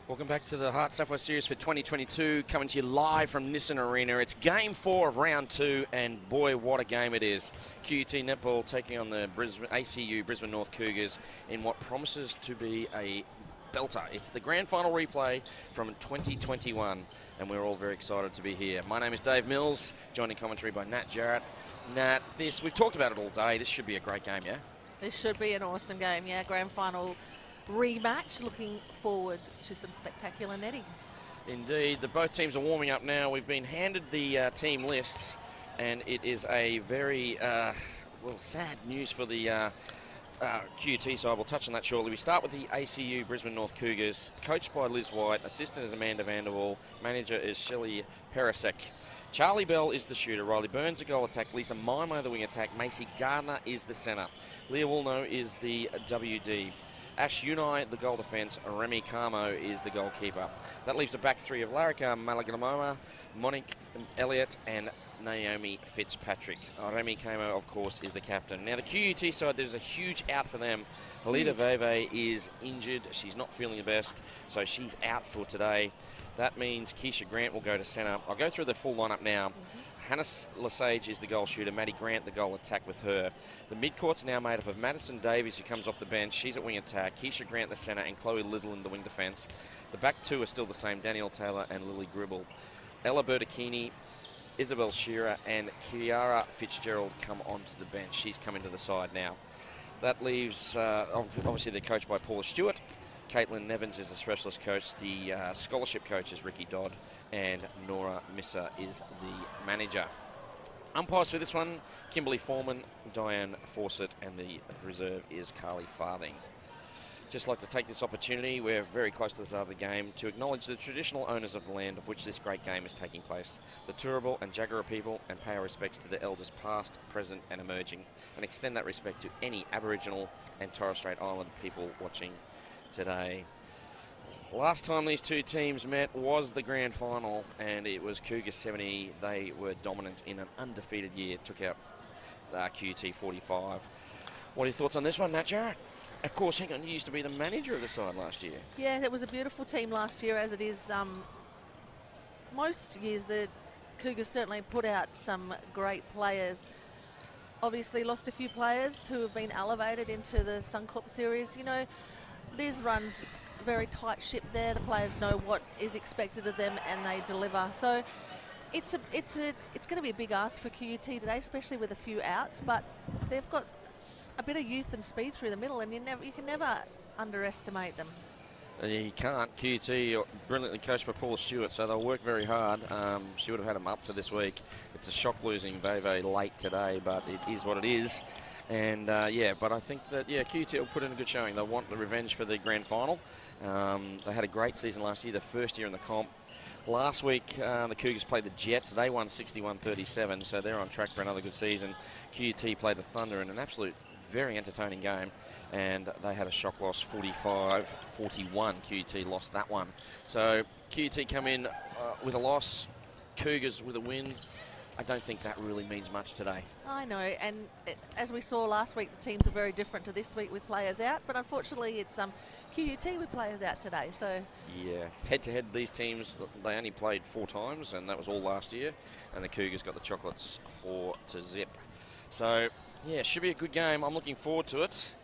Welcome back to the HART Sapphire Series for 2022, coming to you live from Nissan Arena. It's Game 4 of Round 2, and boy, what a game it is. QUT Netball taking on the ACU Brisbane North Cougars in what promises to be a belter. It's the grand final replay from 2021, and we're all very excited to be here. My name is Dave Mills, joined in commentary by Nat Jarrett. Nat, we've talked about it all day. This should be a great game, yeah? This should be an awesome game, yeah. Grand final rematch. Looking forward to some spectacular netting. Indeed. Both teams are warming up now. We've been handed the team lists, and it is a very, sad news for the QUT side. We'll touch on that shortly. We start with the ACU Brisbane North Cougars, coached by Liz White. Assistant is Amanda Vanderwall. Manager is Shelley Perasek. Charlie Bell is the shooter. Riley Burns, the goal attack. Lisa Mimo, the wing attack. Macy Gardner is the centre. Leah Woolno is the WD. Ash Unai, the goal defence. Remy Carmo is the goalkeeper. That leaves a back three of Larika Malagamoma, Monique Elliott, and Naomi Fitzpatrick. Remy Carmo, of course, is the captain. Now, the QUT side, there's a huge out for them. Alida Veve is injured. She's not feeling the best, so she's out for today. That means Keisha Grant will go to centre. I'll go through the full lineup now. Hannah Lesage is the goal shooter. Maddie Grant, the goal attack with her. The midcourt's now made up of Madison Davies, who comes off the bench. She's at wing attack. Keisha Grant, the centre, and Chloe Little in the wing defence. The back two are still the same, Danielle Taylor and Lily Gribble. Ella Bertacchini, Isabel Shearer, and Kiara Fitzgerald come onto the bench. She's coming to the side now. That leaves, obviously they're coached by Paula Stewart. Caitlin Nevins is the specialist coach. The scholarship coach is Ricky Dodd, and Nora Misser is the manager. Umpires for this one, Kimberly Foreman, Diane Fawcett, and the reserve is Carly Farthing. Just like to take this opportunity, we're very close to the start of the game, to acknowledge the traditional owners of the land of which this great game is taking place, the Turrbal and Jagera people, and pay our respects to the elders past, present and emerging, and extend that respect to any Aboriginal and Torres Strait Island people watching today. Last time these two teams met was the grand final, and it was Cougars 70. They were dominant in an undefeated year, took out QUT 45. What are your thoughts on this one, Nat Jarrett? Of course, hang on, you used to be the manager of the side last year. Yeah, it was a beautiful team last year, as it is most years. The Cougars certainly put out some great players. Obviously lost a few players who have been elevated into the Suncorp series. You know, Liz runs a very tight ship there. The players know what is expected of them, and they deliver. So it's going to be a big ask for QUT today, especially with a few outs. But they've got a bit of youth and speed through the middle, and you can never underestimate them. You can't. QUT brilliantly coached by Paula Stewart, so they'll work very hard. She would have had them up for this week. It's a shock losing Veve late today, but it is what it is. And but I think that QUT will put in a good showing. They want the revenge for the grand final. They had a great season last year, the first year in the comp. Last week, the Cougars played the Jets. They won 61-37, so they're on track for another good season. QUT played the Thunder in an absolute very entertaining game, and they had a shock loss, 45-41. QUT lost that one. So QUT come in with a loss, Cougars with a win. I don't think that really means much today. I know, and as we saw last week, the teams are very different to this week with players out, but unfortunately it's QUT with players out today. So yeah, head-to-head, these teams, they only played 4 times, and that was all last year, and the Cougars got the chocolates 4-0. So yeah, should be a good game. I'm looking forward to it.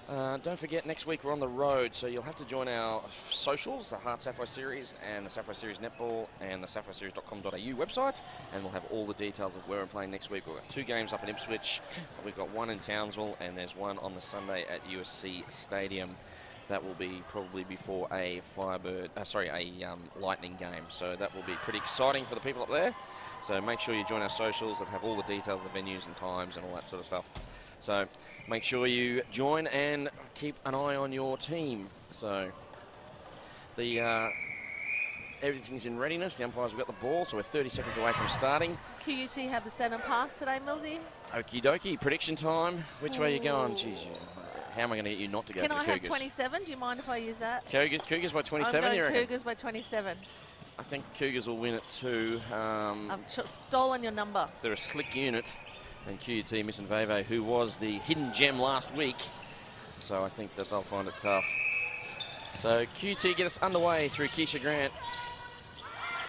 Don't forget, next week we're on the road, so you'll have to join our socials, the HART Sapphire Series and the Sapphire Series Netball and the sapphireseries.com.au website, and we'll have all the details of where we're playing next week. We've got 2 games up in Ipswich, we've got 1 in Townsville, and there's 1 on the Sunday at USC Stadium. That will be probably before a Lightning game, so that will be pretty exciting for the people up there. So make sure you join our socials that have all the details of venues and times and all that sort of stuff. So make sure you join and keep an eye on your team. So everything's in readiness. The umpires have got the ball, so we're 30 seconds away from starting. QUT have the centre pass today, Millsy. Okie dokie. Prediction time. Which way are you going? Jeez, how am I going to get you not to go Can for I the have Cougars? 27? Do you mind if I use that? Cougars by 27, I'm you going reckon? Cougars by 27. I think Cougars will win it too. I've stolen your number. They're a slick unit. And QUT missing Veve, who was the hidden gem last week. So I think that they'll find it tough. So QT get us underway through Keisha Grant.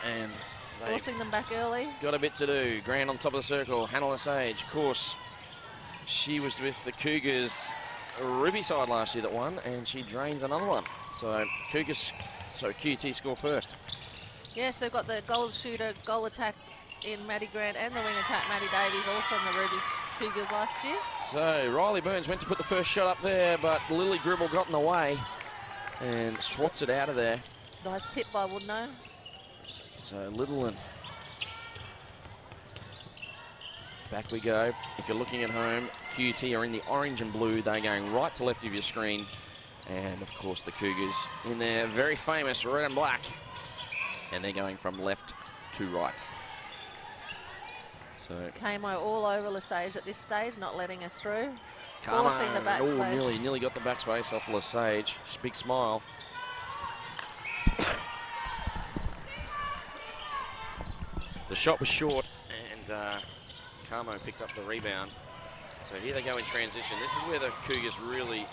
And they've Forcing them back early. got a bit to do. Grant on top of the circle. Hannah Lesage, of course, she was with the Cougars Ruby side last year that won, and she drains another one. So QT score first. Yes, they've got the goal shooter, goal attack in Maddie Grant and the wing attack Maddie Davies, all from the Ruby Cougars last year. So Riley Burns went to put the first shot up there, but Lily Gribble got in the way and swats it out of there. Nice tip by Woodnow. So Littleton. Back we go. If you're looking at home, QT are in the orange and blue. They're going right to left of your screen. And, of course, the Cougars in their very famous red and black. And they're going from left to right. So Camo all over Lesage at this stage, not letting us through. Carmo, Forcing the backspace. nearly got the backspace off Lesage. Big smile. The shot was short, and Carmo picked up the rebound. So here they go in transition. This is where the Cougars really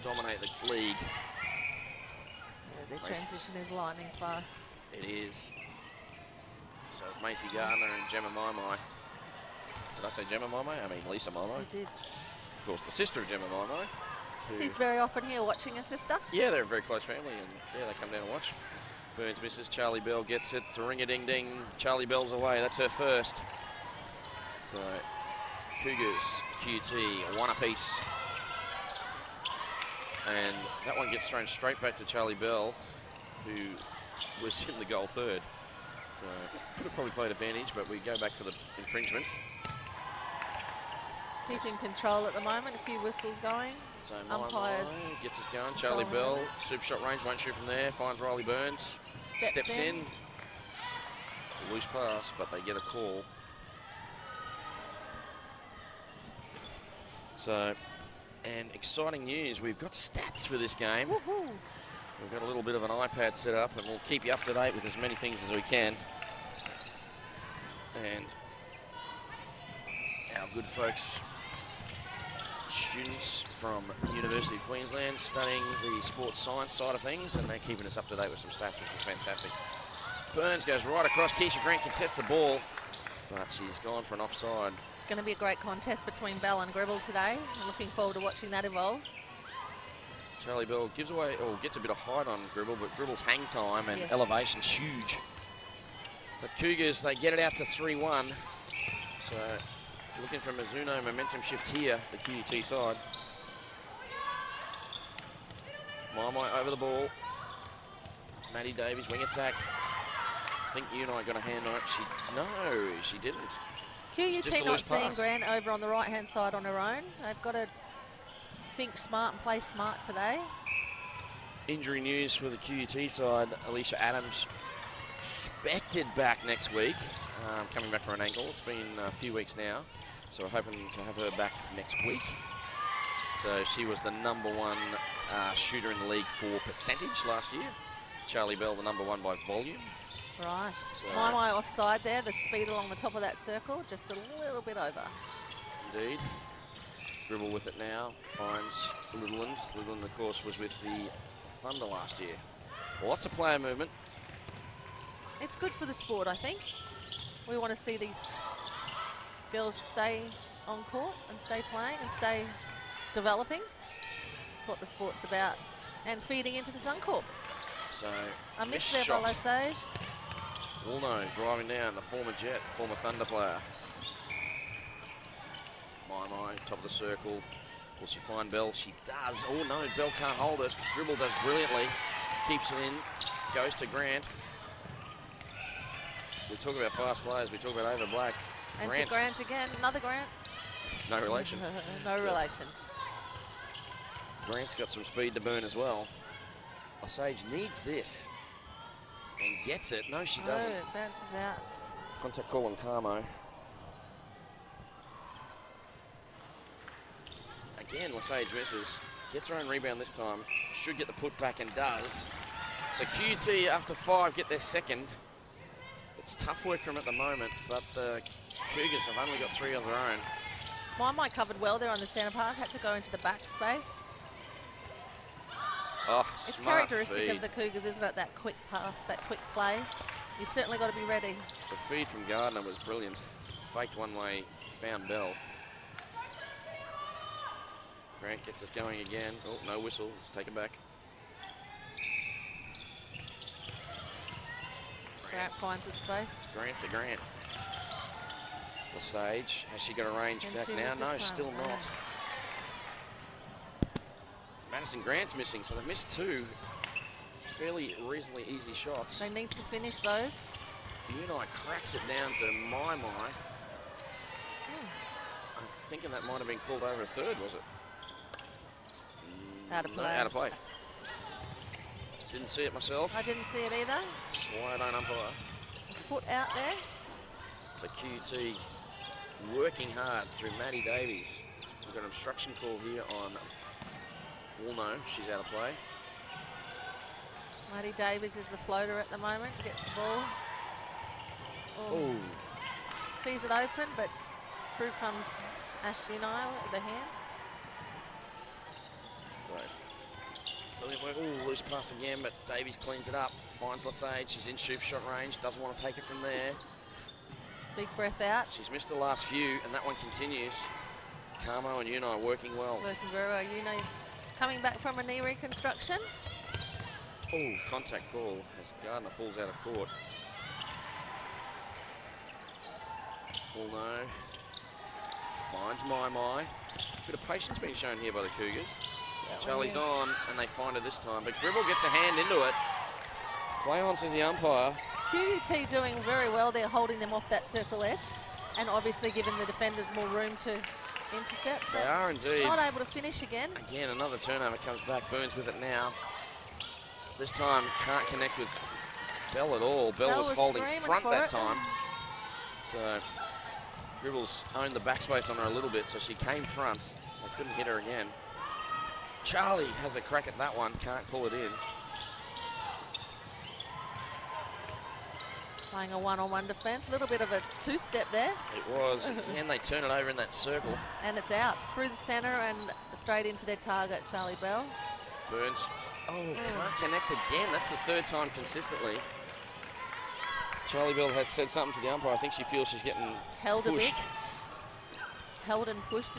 dominate the league. Yeah, their transition is lightning fast. It is. So Macy Gardner and Gemma Maimai. Did I say Gemma Maimai? I mean Lisa Maimai. You did. Of course, the sister of Gemma Maimai. She's very often here watching her sister. Yeah, they're a very close family, and yeah, they come down and watch. Burns misses. Charlie Bell gets it. The ring-a-ding-ding. Charlie Bell's away. That's her first. So Cougars, QT, one apiece. And that one gets thrown straight back to Charlie Bell, who was in the goal third. So could have probably played advantage, but we go back for the infringement. Keeping control at the moment, a few whistles going. So Umpires gets us going. Charlie Bell, super shot range, won't shoot from there. Finds Riley Burns. Steps in. Loose pass, but they get a call. So, and exciting news, we've got stats for this game. Woohoo. We've got a little bit of an iPad set up, and we'll keep you up to date with as many things as we can. And our good folks, students from University of Queensland, studying the sports science side of things, and they're keeping us up to date with some stats, which is fantastic. Burns goes right across. Keisha Grant contests the ball, but she's gone for an offside. It's going to be a great contest between Bell and Gribble today. I'm looking forward to watching that evolve. Charlie Bell gives away, or gets a bit of height on Gribble, but Gribble's hang time and elevation's huge. But Cougars, they get it out to 3-1. So looking for a Mizuno momentum shift here, the QUT side. Maimai over the ball. Maddie Davies, wing attack. I think Unai got a hand on it. She didn't. QUT not seeing Grant over on the right-hand side on her own. They've got to think smart and play smart today. Injury news for the QUT side. Alicia Adams expected back next week, coming back for an ankle. It's been a few weeks now, so we're hoping to have her back next week. So she was the #1 shooter in the league for percentage last year. Charlie Bell, the #1 by volume. Right. So Maimai offside there. The speed along the top of that circle, just a little bit over. Indeed. Gribble with it now. Finds Littleland. Littleland, of course, was with the Thunder last year. Lots of player movement. It's good for the sport, I think. We want to see these girls stay on court and stay playing and stay developing. That's what the sport's about. And feeding into the Suncorp. So, I missed there by Lesage. Woolno driving down, the former Jet, former Thunder player. Maimai, top of the circle. Will she find Bell? She does. Oh no, Bell can't hold it. Gribble does brilliantly. Keeps it in. Goes to Grant. We talk about fast players. We talk about Ava Black. And to Grant again. Another Grant. No relation. No relation. Grant's got some speed to burn as well. Osage needs this. And gets it. No, she doesn't. No, it bounces out. Contact call on Carmo. Again, Lesage misses. Gets her own rebound this time. Should get the putback and does. So QT, after 5, get their second. It's tough work for them at the moment, but the Cougars have only got 3 of their own. Maimai covered well there on the centre pass. Had to go into the back space. Oh, It's smart characteristic feed. of the Cougars, isn't it? That quick pass, that quick play. You've certainly got to be ready. The feed from Gardner was brilliant. Faked one way, found Bell. Grant gets us going again. Oh, no whistle. Let's take it back. Grant finds his space. Grant to Grant. Lesage, has she got a range back now? No, still not. Madison Grant's missing, so they've missed two fairly reasonably easy shots. They need to finish those. Unai cracks it down to my. I'm thinking that might have been called over a third, was it? Out of play. No, out of play. Didn't see it myself. I didn't see it either. That's why I don't umpire. A foot out there. So QT working hard through Maddie Davies. We've got an obstruction call here on Woolno. She's out of play. Maddie Davies is the floater at the moment. Gets the ball. Oh. Sees it open, but through comes Ashley Nile with the hands. So, brilliant work. Ooh, loose pass again, but Davies cleans it up. Finds Lesage. She's in shoot shot range. Doesn't want to take it from there. Big breath out. She's missed the last few, and that one continues. Carmo and Unai working well. Working very well. You know, coming back from a knee reconstruction. Oh, contact call as Gardner falls out of court. Woolno finds my. Bit of patience being shown here by the Cougars. Charlie's on, and they find her this time, but Gribble gets a hand into it. Play on, says the umpire. QUT doing very well. They're holding them off that circle edge, and obviously giving the defenders more room to intercept. They are indeed. Not able to finish again. Again, another turnover comes back. Burns with it now. This time can't connect with Bell at all. Bell was holding front that time. So Gribble's owned the backspace on her a little bit, so she came front. They couldn't hit her again. Charlie has a crack at that one. Can't pull it in. Playing a one-on-one defence. A little bit of a two-step there. It was. Again, they turn it over in that circle. And it's out. Through the centre and straight into their target, Charlie Bell. Burns. Oh, can't connect again. That's the third time consistently. Charlie Bell has said something to the umpire. I think she feels she's getting held pushed. A bit. Held and pushed.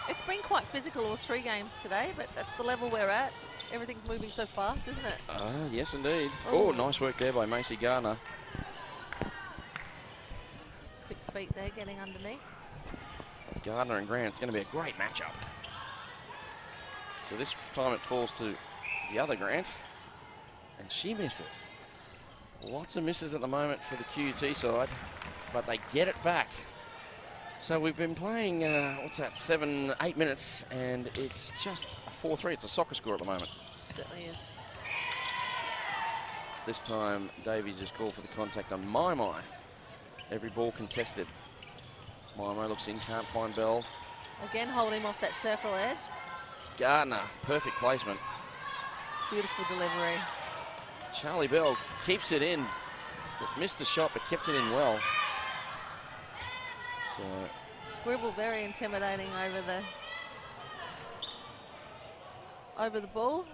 It's been quite physical all three games today, but that's the level we're at. Everything's moving so fast, isn't it? Yes, indeed. Ooh. Oh, nice work there by Macy Gardner. Quick feet there, getting underneath. Gardner and Grant. It's going to be a great matchup. So this time it falls to the other Grant, and she misses. Lots of misses at the moment for the QUT side, but they get it back. So we've been playing, 7-8 minutes, and it's just a 4-3. It's a soccer score at the moment. Certainly is. This time Davies is called for the contact on my. Every ball contested. My looks in, can't find Bell. Again, hold him off that circle edge. Gardner, perfect placement. Beautiful delivery. Charlie Bell keeps it in. Missed the shot, but kept it in well. So Gribble very intimidating over the ball.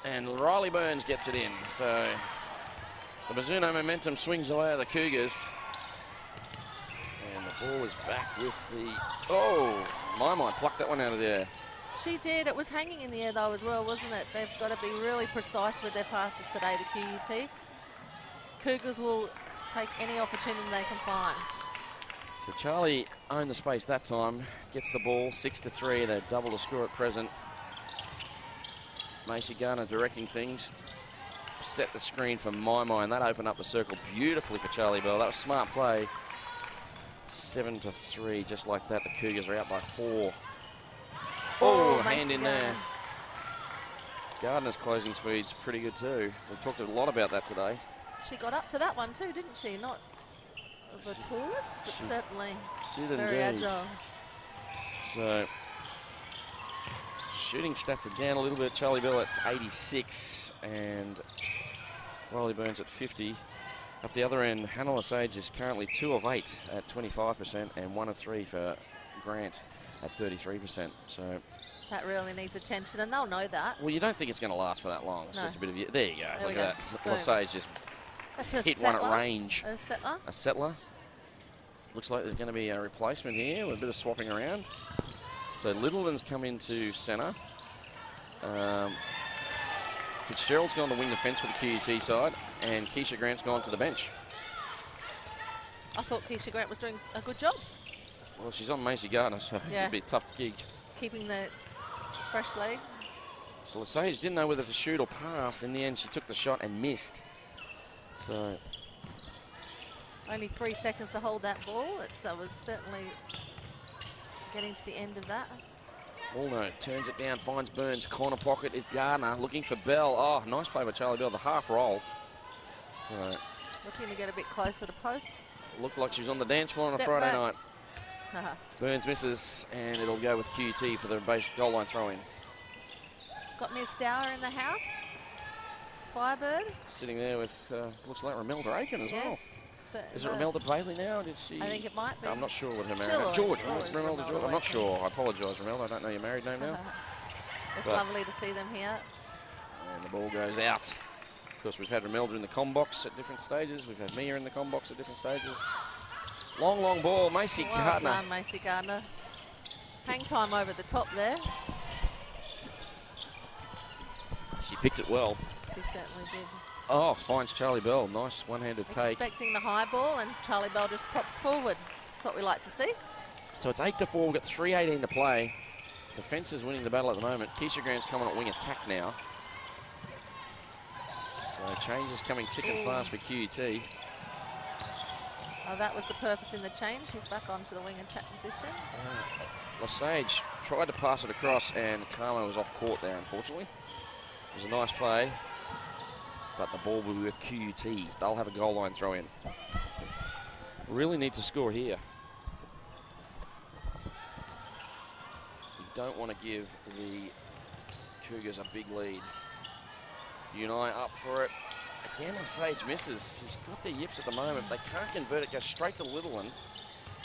And Riley Burns gets it in. So the Mizuno momentum swings away at the Cougars. And the ball is back with the... Oh, my plucked that one out of there. She did. It was hanging in the air though as well, wasn't it? They've got to be really precise with their passes today, the QUT. Cougars will take any opportunity they can find. So Charlie owned the space that time, gets the ball 6-3. They've doubled the score at present. Macy Garner directing things. Set the screen for my, and that opened up the circle beautifully for Charlie Bell. That was smart play. 7-3, just like that. The Cougars are out by 4. Oh, hand in there. Gardner's closing speed's pretty good too. We've talked a lot about that today. She got up to that one too, didn't she? Not the tallest, but certainly very agile. So, shooting stats are down a little bit. Charlie Bell at 86 and Riley Burns at 50. Up the other end, Hannah Lesage is currently 2 of 8 at 25% and 1 of 3 for Grant at 33%. So That really needs attention, and they'll know that. Well, you don't think it's going to last for that long. It's just a bit of... There you go. There Look we at go. that. Lesage just hit one at range. A settler. A settler. Looks like there's going to be a replacement here with a bit of swapping around. So Littleton's come into centre. Fitzgerald's gone to wing the fence for the QUT side, and Keisha Grant's gone to the bench. I thought Keisha Grant was doing a good job. Well, she's on Macy Gardner, so it'll be a tough gig. Keeping the fresh legs. So Lesage didn't know whether to shoot or pass. In the end, she took the shot and missed. So only 3 seconds to hold that ball. I was certainly getting to the end of that. Walno turns it down, finds Burns. Corner pocket is Gardner looking for Bell. Oh, nice play by Charlie Bell, the half roll. So looking to get a bit closer to post. Looked like she was on the dance floor on a Friday night. Burns misses, and it'll go with QUT for the base goal line throw-in. Got Miss Dower in the house. Firebird. Sitting there with, looks like Romelda Aiken as well. Is it does. Romelda Bailey now? Did she? I think it might be. I'm not sure what her married name. George. Romelda George. I'm not sure. I apologise, Romelda. I don't know your married name now. It's lovely to see them here. And the ball goes out. Of course, we've had Romelda in the com box at different stages. We've had Mia in the com box at different stages. Long, long ball. Macy Gardner. Well done, Macy Gardner. Hang time over the top there. She picked it well. She certainly did. Oh, finds Charlie Bell. Nice one-handed take. Expecting the high ball, and Charlie Bell just pops forward. That's what we like to see. So it's 8-4. We've got 3:18 to play. Defence is winning the battle at the moment. Keisha Grant's coming at wing attack now. So changes coming thick and fast for QUT. Oh, that was the purpose in the change. He's back onto the wing attack position. Lesage tried to pass it across, and Carmo was off court there, unfortunately. It was a nice play, but the ball will be with QUT. They'll have a goal line throw in. Really need to score here. You don't want to give the Cougars a big lead. Unai up for it. Again, Lesage misses. She's got their yips at the moment. They can't convert it. Goes straight to Littleton.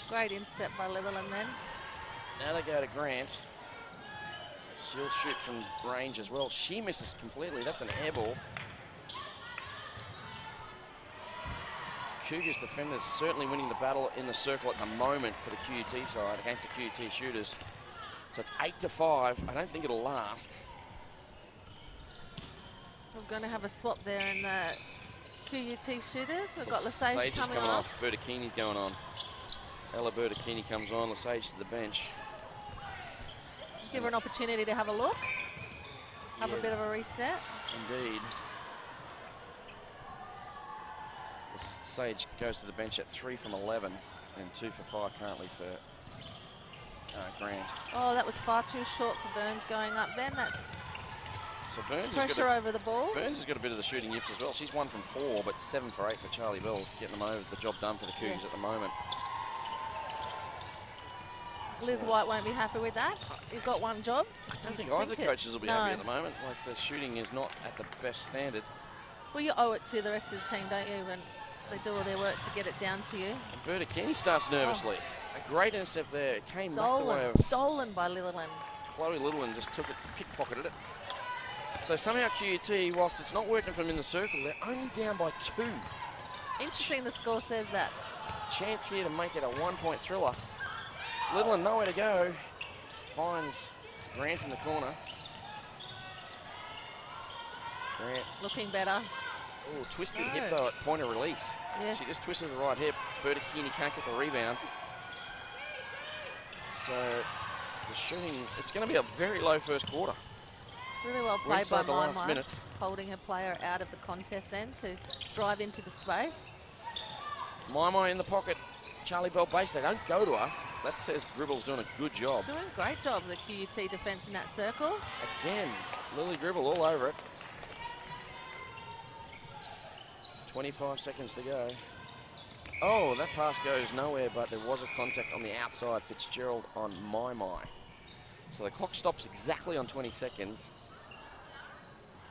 Great intercept by Littleton then. Now they go to Grant. She'll shoot from range as well. She misses completely. That's an air ball. Cougars defenders certainly winning the battle in the circle at the moment for the QUT side against the QUT shooters. So it's 8-5. I don't think it'll last. We're going to have a swap there in the QUT shooters. We've got Lesage coming off. Bertacchini's going on. Ella Bertacchini comes on. Lesage to the bench. Give her an opportunity to have a look. Have a bit of a reset. Indeed. Sage goes to the bench at 3 from 11 and 2 for 5 currently for Grant. Oh, that was far too short for Burns going up then. That's so Burns pressure over the ball. Burns has got a bit of the shooting yips as well. She's 1 from 4, but 7 for 8 for Charlie Bell, getting them over the job done for the Cougars at the moment. Liz White won't be happy with that. You've got one job. I don't think either coaches will be happy at the moment. Like, the shooting is not at the best standard. Well, you owe it to the rest of the team, don't you, when they do all their work to get it down to you. And Bertacchini starts nervously. A great intercept there. It came back the way of... Stolen by Littleton. Chloe Littleton just took it, pickpocketed it. So somehow QUT, whilst it's not working for them in the circle, they're only down by 2. Interesting the score says that. Chance here to make it a 1-point thriller. Littleton nowhere to go. Finds Grant in the corner. Grant. Looking better. Oh, twisted hip though at point of release. Yes. She just twisted the right hip. Bertacchini can't get the rebound. So the shooting, it's going to be a very low first quarter. Really well played by the last Mai, minute. Holding her player out of the contest then to drive into the space. Mai in the pocket. Charlie Bell base. They don't go to her. That says Gribble's doing a good job. Doing a great job, the QUT defence in that circle. Again, Lily Gribble all over it. 25 seconds to go. Oh, that pass goes nowhere, but there was a contact on the outside. Fitzgerald on Mai. So the clock stops exactly on 20 seconds.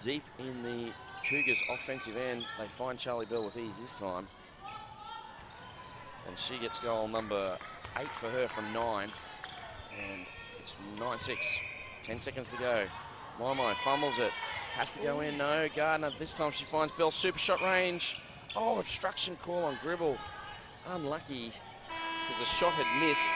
Deep in the Cougars' offensive end, they find Charlie Bell with ease this time. And she gets goal number 8 for her from 9. And it's 9-6. 10 seconds to go. My fumbles it. Has to go in. No, Gardner. This time she finds Bell. Super shot range. Oh, obstruction call on Gribble. Unlucky because the shot had missed.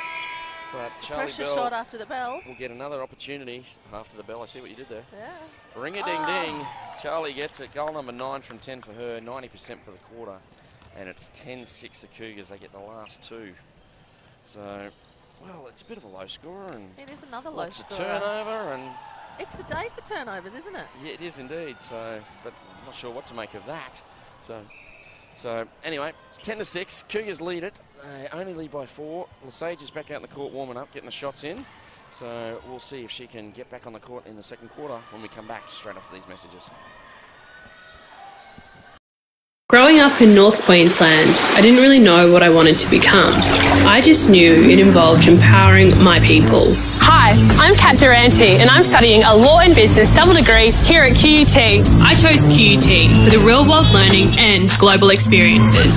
But Charlie Pressure Bell shot after the bell. will get another opportunity after the bell. I see what you did there. Yeah. Ring-a-ding-ding. Charlie gets it. Goal number 9 from 10 for her. 90% for the quarter. And it's 10-6 the Cougars. They get the last 2. So, well, it's a bit of a low score. And it is another low lots score. of turnover. And it's the day for turnovers, isn't it? yeah, it is indeed. So, but I'm not sure what to make of that. So anyway, it's 10-6. Cougars lead it. They only lead by 4. Lesage is back out in the court warming up, getting the shots in. So we'll see if she can get back on the court in the second quarter when we come back straight after these messages. Growing up in North Queensland, I didn't really know what I wanted to become. I just knew it involved empowering my people. Hi, I'm Kat Durante and I'm studying a Law and Business double degree here at QUT. I chose QUT for the real-world learning and global experiences.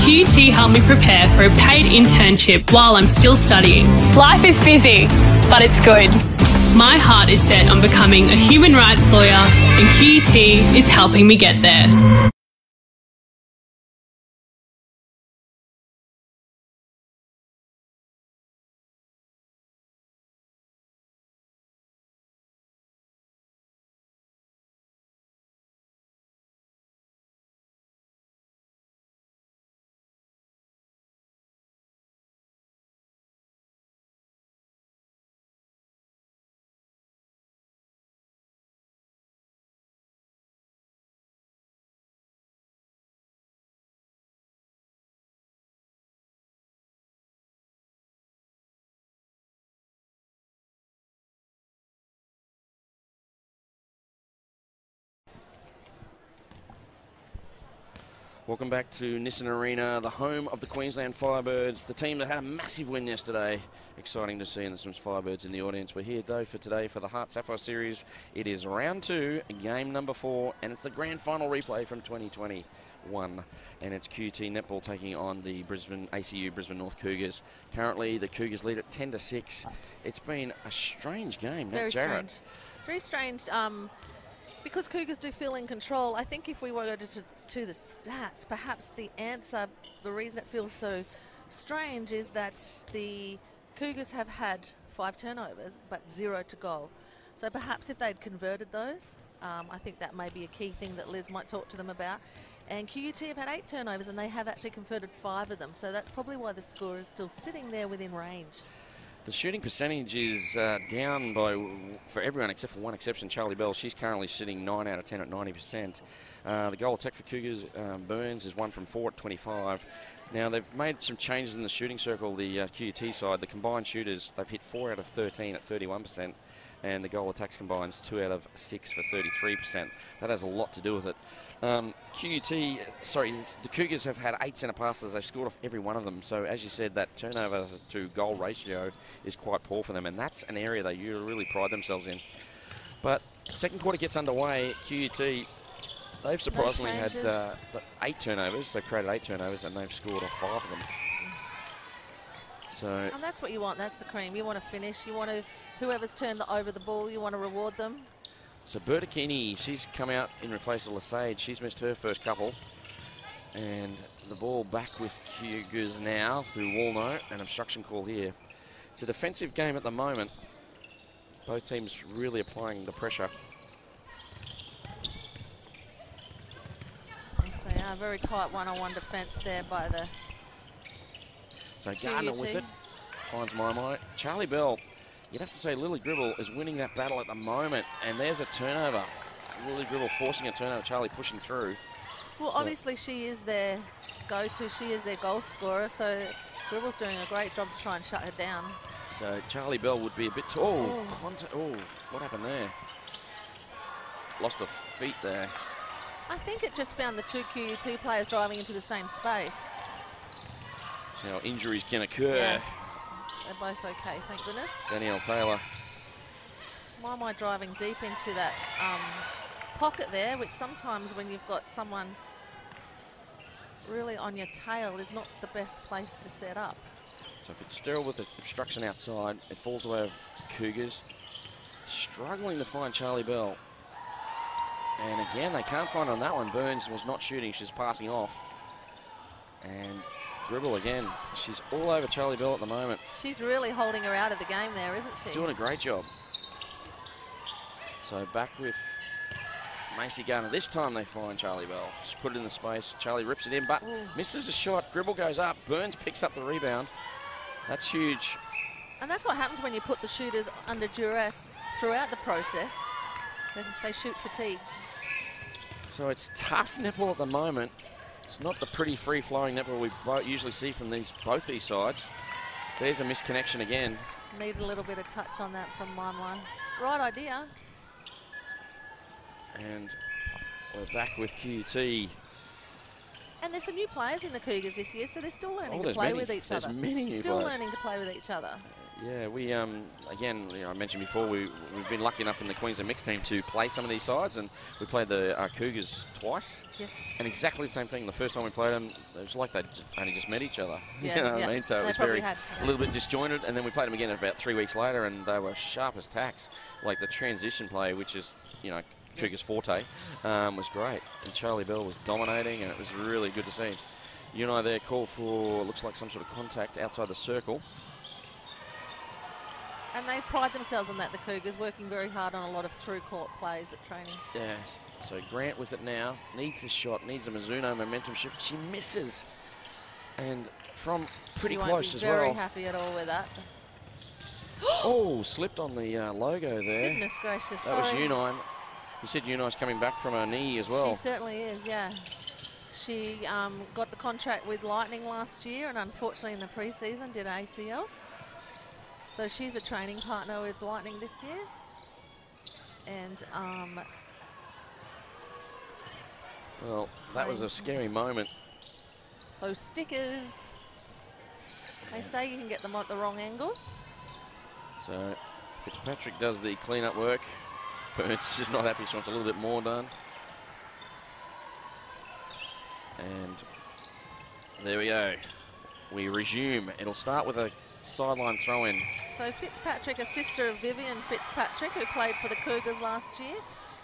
QUT helped me prepare for a paid internship while I'm still studying. Life is busy, but it's good. My heart is set on becoming a human rights lawyer, and QUT is helping me get there. Welcome back to Nissan Arena, the home of the Queensland Firebirds, the team that had a massive win yesterday. Exciting to see, and there's some Firebirds in the audience. We're here, though, for today for the HART Sapphire Series. It is round 2, game number 4, and it's the grand final replay from 2021. And it's QT Netball taking on the ACU Brisbane North Cougars. Currently, the Cougars lead at 10-6. It's been a strange game. Very Jarrett. strange. Very strange. Because Cougars do feel in control, I think if we were to the stats, perhaps the answer, the reason it feels so strange is that the Cougars have had 5 turnovers, but 0 to goal. So perhaps if they'd converted those, I think that may be a key thing that Liz might talk to them about. And QUT have had 8 turnovers, and they have actually converted 5 of them. So that's probably why the score is still sitting there within range. The shooting percentage is down for everyone except for one exception, Charlie Bell. She's currently sitting 9 out of 10 at 90%. The goal attack for Cougars, Burns, is 1 from 4 at 25. Now, they've made some changes in the shooting circle, the QUT side. The combined shooters, they've hit 4 out of 13 at 31%. And the goal attacks combined 2 out of 6 for 33%. That has a lot to do with it. The Cougars have had 8 centre passes. They've scored off every one of them. So, as you said, that turnover to goal ratio is quite poor for them. And that's an area they really pride themselves in. But second quarter gets underway. QUT, they've surprisingly had 8 turnovers. They've created 8 turnovers and they've scored off 5 of them. So, and that's what you want. That's the cream. You want to finish. You want to, whoever's turned over the ball, you want to reward them. So Bertakini, she's come out in replace of Lesage. She's missed her first couple. And the ball back with Cougars now through Walno. An obstruction call here. It's a defensive game at the moment. Both teams really applying the pressure. Yes, they are. Very tight one-on-one defence there by the So Gardner with it. Finds my Charlie Bell. You'd have to say Lily Gribble is winning that battle at the moment. And there's a turnover. Lily Gribble forcing a turnover. Charlie pushing through. Well, obviously she is their go-to. She is their goal scorer. So Gribble's doing a great job to try and shut her down. So Charlie Bell would be a bit tall. What happened there? Lost a feet there. I think it just found the 2 QUT players driving into the same space. That's how injuries can occur. Yes. They're both okay, thank goodness. Danielle Taylor. Why am I driving deep into that pocket there, which sometimes when you've got someone really on your tail is not the best place to set up. So Fitzgerald with the obstruction outside. It falls away of Cougars. struggling to find Charlie Bell. And again, they can't find her on that one. Burns was not shooting, she's passing off. And Gribble again, she's all over Charlie Bell at the moment. She's really holding her out of the game there, isn't she? Doing a great job. So back with Macy Garner. This time they find Charlie Bell. She put it in the space. Charlie rips it in, but misses a shot. Gribble goes up. Burns picks up the rebound. That's huge. And that's what happens when you put the shooters under duress throughout the process. They shoot fatigued. So it's tough netball at the moment. It's not the pretty free-flowing netball we usually see from both these sides. There's a misconnection again. Need a little bit of touch on that from Mine. Right idea. And we're back with QUT. And there's some new players in the Cougars this year, so they're still learning to there's play many. with each There's other. many new Still players. learning to play with each other. Yeah, we again, I mentioned before, we've been lucky enough in the Queensland mixed team to play some of these sides, and we played the Cougars twice. Yes. And exactly the same thing. The first time we played them, it was like they only just met each other. Yeah, You know what yeah. I mean? So it They was probably a had. little bit disjointed, and then we played them again about 3 weeks later, and they were sharp as tacks. Like the transition play, which is, you know, Cougars' forte, was great. And Charlie Bell was dominating, and it was really good to see. You and I there called for, looks like some sort of contact outside the circle. And they pride themselves on that, the Cougars, working very hard on a lot of through-court plays at training. Yeah, so Grant with it now, needs the shot, needs a Mizuno momentum shift. She misses, and from pretty close as well. Very happy at all with that. Oh, slipped on the logo there. Goodness gracious, That was sorry. Unine. You said Unine's coming back from her knee as well. She certainly is, yeah. She got the contract with Lightning last year, and unfortunately in the pre-season did ACL. So she's a training partner with Lightning this year. And Well, that was a scary moment. those stickers, they say you can get them at the wrong angle. So Fitzpatrick does the clean-up work. Burns just not happy, she wants a little bit more done. And there we go. We resume. It'll start with a sideline throw-in. So Fitzpatrick, a sister of Vivian Fitzpatrick, who played for the Cougars last year,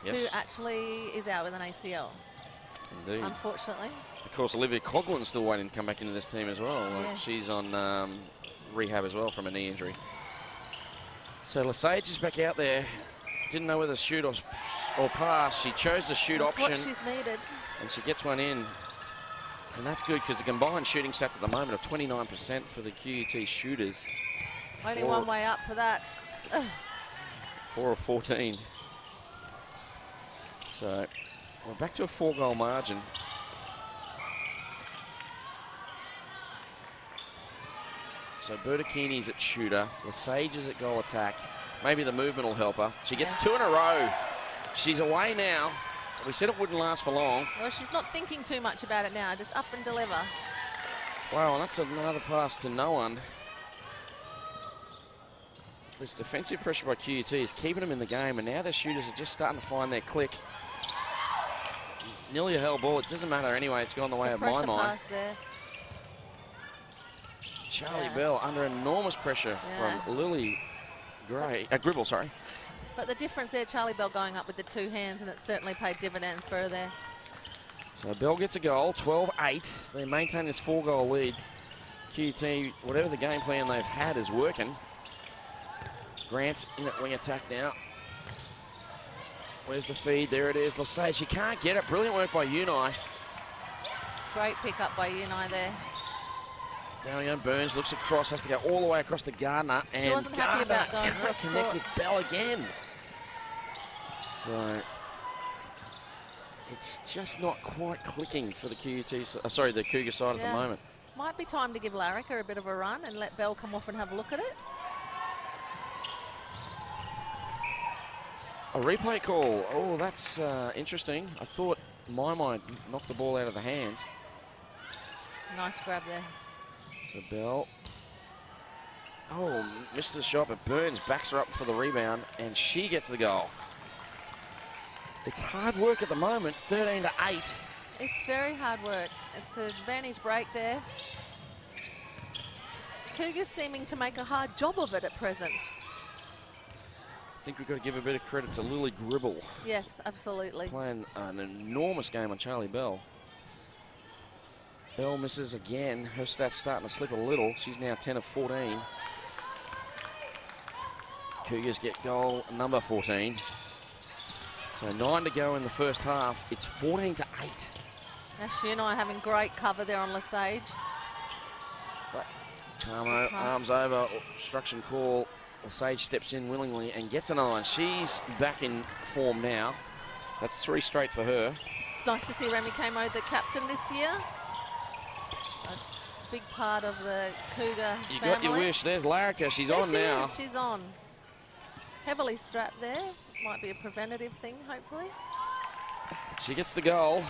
Yes. who actually is out with an ACL, Indeed. unfortunately. Of course, Olivia Coughlin's still waiting to come back into this team as well. Like, Yes. she's on rehab as well from a knee injury. So Lesage is back out there. Didn't know whether to shoot or pass. She chose the shoot That's option, what she's needed. and she gets one in. And that's good because the combined shooting stats at the moment are 29% for the QUT shooters. Only one way up for that. 4 of 14. So we're back to a 4-goal margin. So Bertacchini's at shooter. Lesage is at goal attack. Maybe the movement will help her. She gets 2 in a row. She's away now. We said it wouldn't last for long. Well, she's not thinking too much about it now, just up and deliver. Wow, and that's another pass to no one. This defensive pressure by QUT is keeping them in the game, and now their shooters are just starting to find their click. Nearly a hell ball. It doesn't matter anyway. It's gone the way of my Pressure mind. pass there. Charlie Yeah. Bell under enormous pressure Yeah. from Lily Gribble, sorry. But the difference there, Charlie Bell going up with the 2 hands, and it certainly paid dividends for her there. So Bell gets a goal, 12-8. They maintain this 4-goal lead. QUT, whatever the game plan they've had is working. Grant in at wing attack now. Where's the feed? There it is. Lesage, she can't get it. Brilliant work by Unai. Great pick up by Unai there. Down again, Burns looks across, has to go all the way across to Gardner. And wasn't happy Gardner about going can't across connect court. with Bell again. So it's just not quite clicking for the the Cougar side at the moment. Might be time to give Larrica a bit of a run and let Bell come off and have a look at it. A replay call. Oh, that's interesting. I thought Maimai knocked the ball out of the hands. Nice grab there. So Bell. Oh, missed the shot, but Burns backs her up for the rebound, and she gets the goal. It's hard work at the moment, 13-8. It's very hard work. It's an advantage break there. Cougars seeming to make a hard job of it at present. think we've got to give a bit of credit to Lily Gribble. Yes, absolutely. Playing an enormous game on Charlie Bell. Bell misses again. Her stats starting to slip a little. She's now 10 of 14. Cougars get goal number 14. So 9 to go in the first half. It's 14 to 8. Ashley and I having great cover there on Lesage. But Carmo, arms over, obstruction call. Lesage steps in willingly and gets another one. She's back in form now. That's 3 straight for her. It's nice to see Remy Camo, the captain this year. A big part of the Cougar You family. got your wish. There's Larrica. She's There on she now. is. She's on. Heavily strapped there. Might be a preventative thing, hopefully. She gets the goal.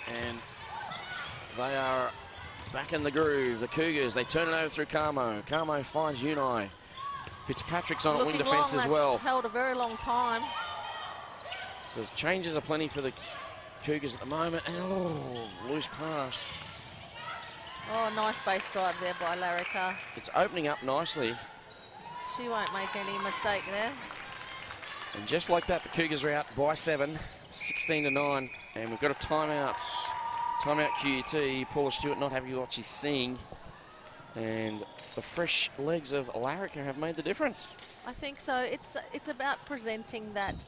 And they are back in the groove. The Cougars, they turn it over through Carmo. Carmo finds Unai. Fitzpatrick's on at wing defence as well. That's held a very long time. So there's changes aplenty for the Cougars at the moment. And loose pass. Oh, nice base drive there by Larrica. It's opening up nicely. She won't make any mistake there. And just like that, the Cougars are out by 7, 16 to 9. And we've got a timeout. Timeout QUT. Paula Stewart not happy with what she's seeing. And the fresh legs of Larrica have made the difference. I think so. It's about presenting that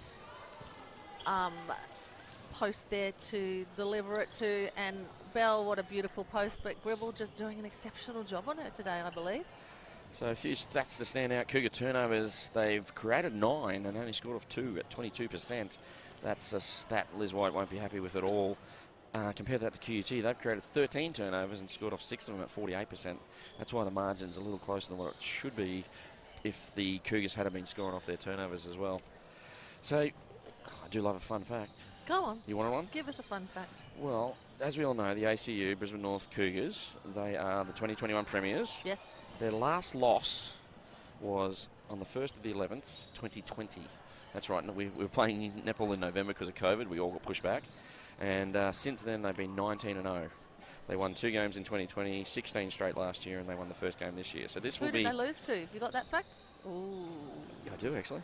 post there to deliver it to. And Bell, what a beautiful post. But Gribble just doing an exceptional job on her today, I believe. So a few stats to stand out. Cougar turnovers, they've created 9 and only scored off 2 at 22%. That's a stat Liz White won't be happy with at all. Compare that to QUT, they've created 13 turnovers and scored off 6 of them at 48%. That's why the margin's a little closer than what it should be if the Cougars had been scoring off their turnovers as well. So, I do love a fun fact. Go on. You want one? Give us a fun fact. Well, as we all know, the ACU, Brisbane North Cougars, they are the 2021 premiers. Yes. Their last loss was on the 1st of the 11th, 2020. That's right. We were playing in netball in November because of COVID. We all got pushed back. And since then, they've been 19-0. They won 2 games in 2020, 16 straight last year, and they won the first game this year. So this will be... Who did they lose to? Have you got that fact? Ooh. Yeah, I do, actually.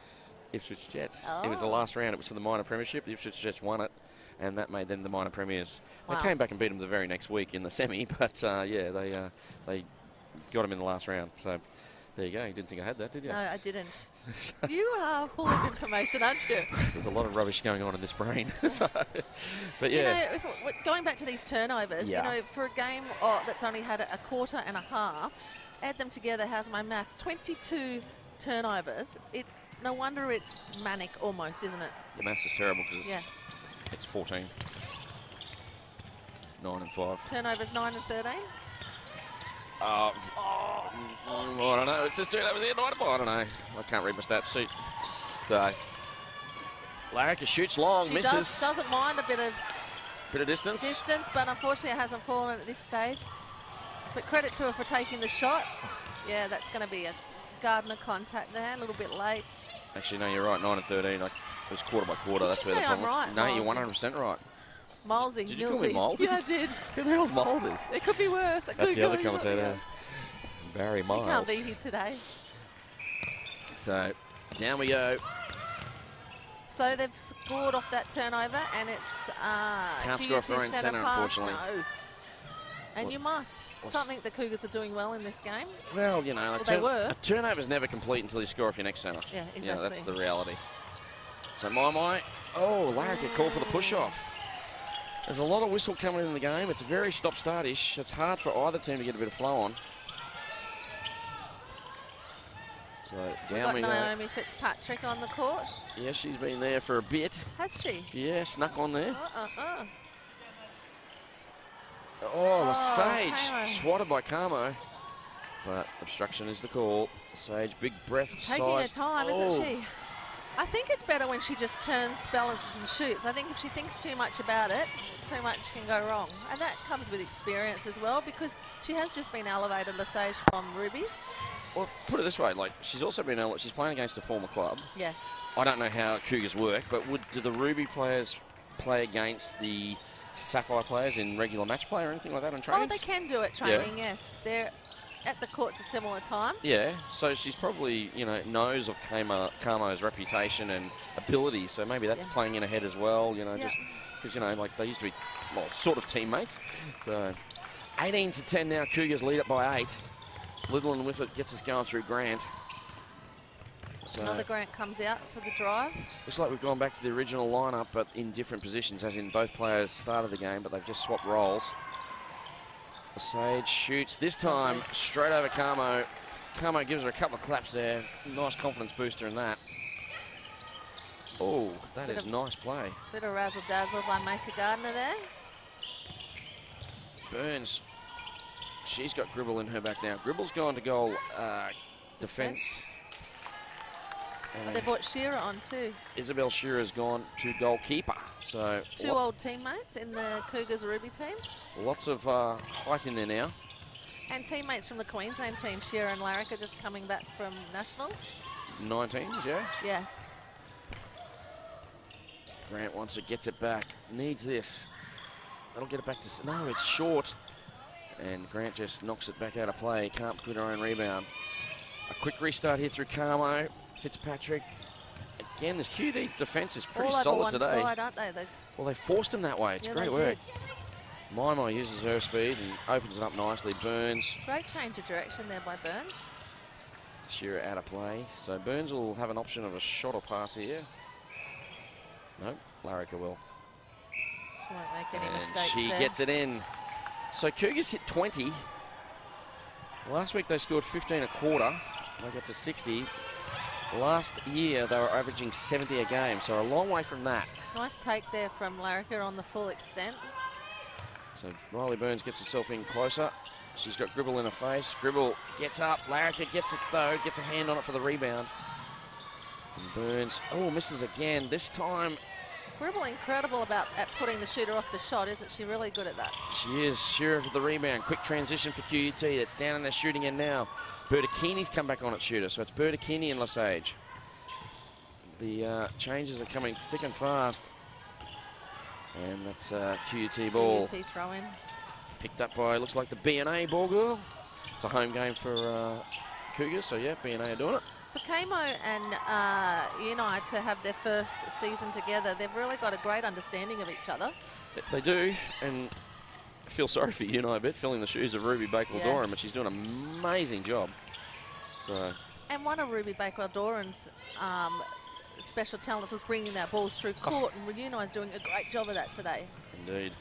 Ipswich Jets. Oh. It was the last round. It was for the minor premiership. The Ipswich Jets won it, and that made them the minor premiers. Wow. They came back and beat them the very next week in the semi, but yeah, they got them in the last round. So there you go. You didn't think I had that, did you? No, I didn't. You are full of information, aren't you? There's a lot of rubbish going on in this brain. So, but yeah. You know, going back to these turnovers, Yeah. you know, for a game that's only had a quarter and a half, add them together, how's my math? 22 turnovers. No wonder it's manic almost, isn't it? The maths is terrible because it's 14. 9 and 5. Turnovers 9 and 13? I don't know. It's just turnovers here, 9 and 5. I don't know. I can't read my stats sheet. So, Larrica shoots long, She misses. doesn't mind a bit of Distance, but unfortunately it hasn't fallen at this stage. But credit to her for taking the shot. Yeah, that's going to be a Gardner contact there, a little bit late. Actually, no, you're right. 9 and 13. It was quarter by quarter. Did That's you where the say I'm problem was. right, No, you're Milesy? 100% right. Milesy. Did you call me Milesy? Yeah, I did. Who the hell's Milesy? It could be worse. That's the other commentator, Barry He Miles. can't be here today. So, down we go. So they've scored off that turnover, and it's Can't score off their own centre, pass. unfortunately. No. And you must. Something the Cougars are doing well in this game. Well, you know, they were. a turnover's never complete until you score off your next centre. Yeah, exactly. Yeah, that's the reality. So, Larrica call for the push-off. There's a lot of whistle coming in the game. It's very stop-start-ish. It's hard for either team to get a bit of flow on. So, down we go. Naomi Fitzpatrick on the court. Yeah, she's been there for a bit. Has she? Yeah, snuck on there. Oh, Lesage Camo. swatted by Carmo. But obstruction is the call. Sage, big breath, Taking size. her time, isn't she? I think it's better when she just turns, balances and shoots. I think if she thinks too much about it, too much can go wrong. And that comes with experience as well, because she has just been elevated, Lesage, from Rubies. Well, put it this way, like, she's also been, she's playing against a former club. Yeah. I don't know how Cougars work, but do the Ruby players play against the Sapphire players in regular match play or anything like that on training? Oh, they can do it training, yes. at the courts a similar time. Yeah, so she's probably, you know, knows of Camo's reputation and ability, so maybe that's playing in her head as well, you know, just because, you know, like they used to be, well, sort of teammates. So 18-10 now, Cougars lead it by 8. Littleton with it gets us going through Grant. So Another Grant comes out for the drive. looks like we've gone back to the original lineup, but in different positions, as in both players started the game, but they've just swapped roles. Sage shoots, this time straight over Camo. Camo gives her a couple of claps there. Nice confidence booster in that. Oh, that is nice play. Bit of razzle-dazzle by Macy Gardner there. Burns, she's got Gribble in her back now. Gribble's gone to goal defence. They brought Shearer on too. Isabel Shearer's gone to goalkeeper. So two old teammates in the Cougars Ruby team. Lots of height in there now. And teammates from the Queensland team. Shearer and Larrick are just coming back from Nationals. 19s, yeah? Yes. Grant wants it, gets it back. Needs this. That'll get it back to... No, it's short. And Grant just knocks it back out of play. Can't put her own rebound. A quick restart here through Carmo. Fitzpatrick. Again, this QD defence is pretty solid today. All over one side, aren't they? Well, they forced him that way. It's great work. Maimai uses her speed and opens it up nicely. Burns. Great change of direction there by Burns. Shearer out of play. So Burns will have an option of a shot or pass here. Nope, Larrica will. She won't make any mistakes she there. gets it in. So Cougars hit 20. Last week they scored 15 a quarter. They got to 60. Last year they were averaging 70 a game, so a long way from that. Nice take there from Larrica on the full extent. So Riley Burns gets herself in closer. She's got Gribble in her face. Gribble gets up. Larrica gets it though, gets a hand on it for the rebound. And Burns, misses again. This time... Gribble incredible at putting the shooter off the shot, isn't she? Really good at that. She is. Shearer for the rebound. Quick transition for QUT. That's down in their shooting end now. Bertacchini's come back on at shooter, so it's Bertacchini and Lesage. The changes are coming thick and fast. And that's QUT ball. QUT throw in. Picked up by, looks like the B&A ball girl. It's a home game for Cougars, so yeah, B&A are doing it. For Camo and Uni to have their first season together, they've really got a great understanding of each other. They do, and I feel sorry for Uni a bit, filling the shoes of Ruby Bakewell-Doran, but she's doing an amazing job. So. And one of Ruby Bakewell-Doran's special talents was bringing that balls through court, and Uni's doing a great job of that today. Indeed.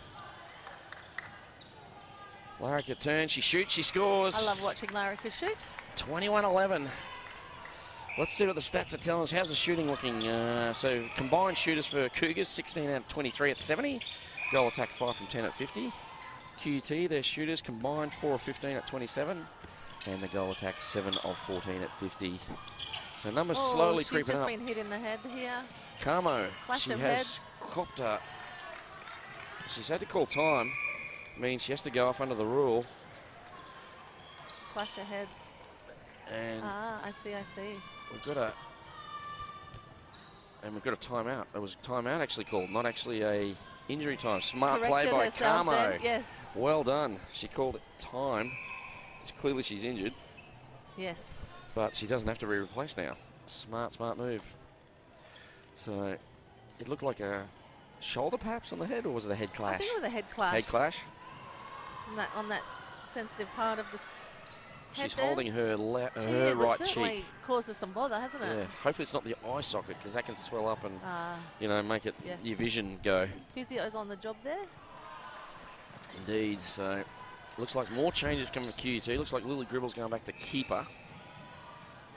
Larrica turns, she shoots, she scores. I love watching Larrica shoot. 21-11. Let's see what the stats are telling us. How's the shooting looking? So combined shooters for Cougars, 16 out of 23 at 70. Goal attack 5 from 10 at 50. QUT, their shooters combined 4 of 15 at 27. And the goal attack 7 of 14 at 50. So numbers slowly creeping up. She's just been hit in the head here. Camo, Clash she of has heads. clocked her. She's had to call time. Means she has to go off under the rule. Clash of heads. And I see. we've got a timeout. It was a timeout actually called, not actually a injury time. Smart Corrected play by herself Camo. then, yes. Well done. She called it time. It's clearly she's injured. Yes. But she doesn't have to be replaced now. Smart move. So it looked like a shoulder perhaps on the head, or was it a head clash? I think it was a head clash. Head clash? On that sensitive part of the She's head holding her right It's cheek. certainly caused her some bother, hasn't it? Yeah, hopefully it's not the eye socket, because that can swell up and, make it yes. your vision go. Physio's on the job there. Indeed, so looks like more changes coming to QUT. Looks like Lily Gribble's going back to keeper.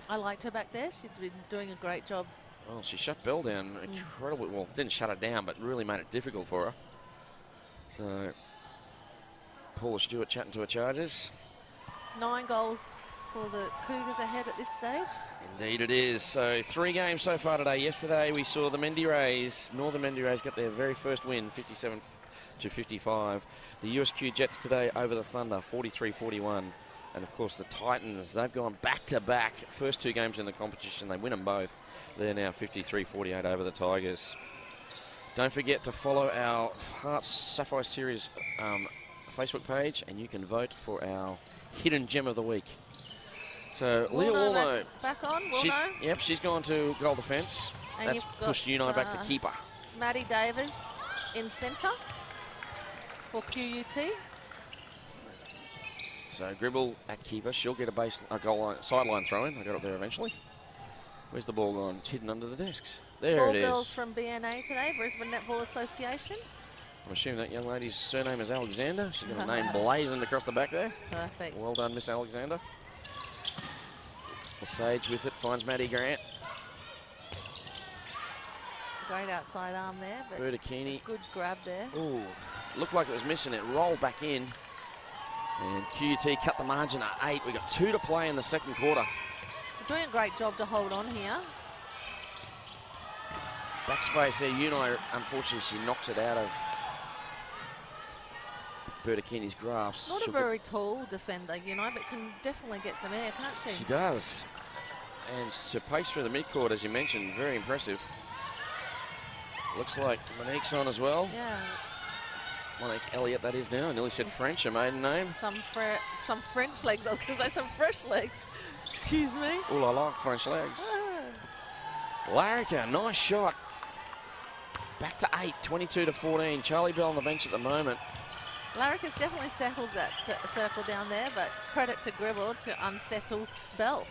I liked her back there. She's been doing a great job. Well, she shut Bell down incredibly well. Didn't shut her down, but really made it difficult for her. So Paula Stewart chatting to her charges. 9 goals for the Cougars ahead at this stage. Indeed it is. So 3 games so far today. Yesterday we saw the Mendy Rays. Northern Mendy Rays got their very first win, 57-55. The USQ Jets today over the Thunder, 43-41. And of course the Titans, they've gone back-to-back. First 2 games in the competition, they win them both. They're now 53-48 over the Tigers. Don't forget to follow our HART Sapphire Series Facebook page, and you can vote for our hidden gem of the week. So Leah Walno Walno, back on. Walno. Yep, she's gone to goal defence. And That's you've got, pushed Uni back to keeper. Maddie Davis in centre for QUT. So Gribble at keeper. She'll get a goal line, sideline throw in. I got it there eventually. Where's the ball gone? It's hidden under the desks. There Ball it is. girls from BNA today, Brisbane Netball Association. I'm assuming that young lady's surname is Alexander. She's got a name blazoned across the back there. Perfect. Well done, Miss Alexander. Sage with it, finds Maddie Grant. Great outside arm there, but Bertacchini. good grab there. Ooh, looked like it was missing it. Rolled back in. And QUT cut the margin at 8. We got 2 to play in the second quarter. They're doing a great job to hold on here. Backspace there. Uni, unfortunately, she knocks it out of Bertacchini's grasp. Not a very tall defender, but can definitely get some air, can't she? She does. And her pace through the midcourt, as you mentioned, very impressive. Looks like Monique's on as well. Yeah. Monique Elliott, that is now. I nearly said French, her maiden name. Some French legs. I was going to say some fresh legs. Excuse me. Oh, I like French legs. Larrica, nice shot. Back to 8, 22 to 14. Charlie Bell on the bench at the moment. Larrica's definitely settled that circle down there, but credit to Gribble to unsettle Bell.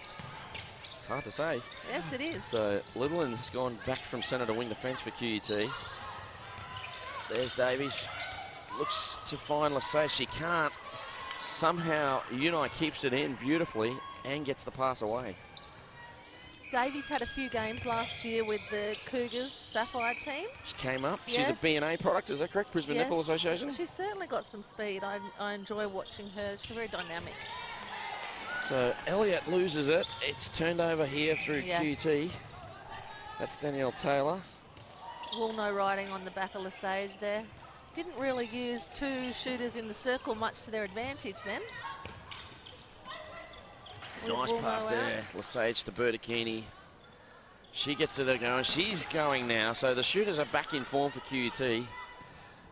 It's hard to say. Yes, it is. So Littleland's gone back from centre to wing defence for QUT. There's Davies. Looks to find Lassay. She can't. Somehow Uni keeps it in beautifully and gets the pass away. Davies had a few games last year with the Cougars Sapphire team. She came up. Yes. She's a BNA product, is that correct? Brisbane Yes. Netball Association? She's certainly got some speed. I enjoy watching her. She's very dynamic. So Elliott loses it. It's turned over here through QUT. That's Danielle Taylor. Walno riding on the back of Lesage there. Didn't really use 2 shooters in the circle much to their advantage then. Nice pass there. Lesage to Bertacchini. She gets it going. She's going now. So the shooters are back in form for QUT.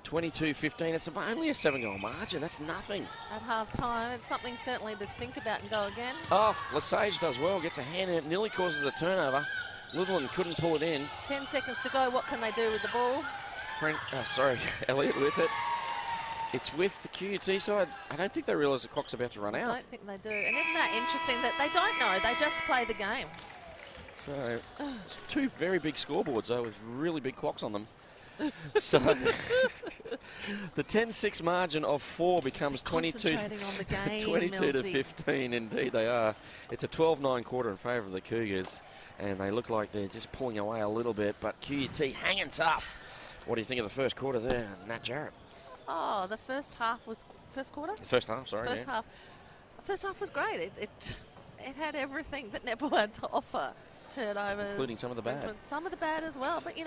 22-15. It's only a 7-goal margin. That's nothing. At half-time, it's something certainly to think about and go again. Oh, Lesage does well. Gets a hand in it. Nearly causes a turnover. Littleland couldn't pull it in. 10 seconds to go. What can they do with the ball? Elliott with it. It's with the QUT side. I don't think they realise the clock's about to run out. I don't think they do. And isn't that interesting that they don't know? They just play the game. So, 2 very big scoreboards, though, with really big clocks on them. So, the 10-6 margin of 4 becomes 22 on the game, 22 to 15. Indeed, they are. It's a 12-9 quarter in favour of the Cougars, and they look like they're just pulling away a little bit. But QUT hanging tough. What do you think of the first quarter there, Nat Jarrett? Oh, the first half was first quarter. First half, sorry. First half. First half was great. It had everything that netball had to offer. Turnovers, including some of the bad. Some of the bad as well. But you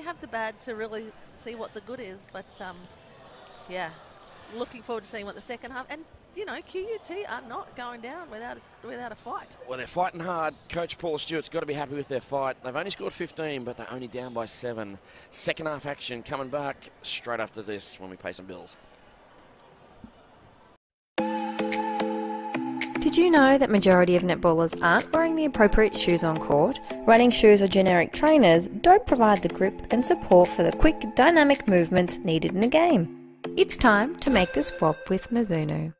have the bad to really see what the good is. But yeah, looking forward to seeing what the second half. And QUT are not going down without a fight. Well, they're fighting hard. Coach Paul Stewart's got to be happy with their fight. They've only scored 15, but they're only down by 7. Second half action coming back straight after this when we pay some bills. Did you know that majority of netballers aren't wearing the appropriate shoes on court? Running shoes or generic trainers don't provide the grip and support for the quick, dynamic movements needed in a game. It's time to make the swap with Mizuno.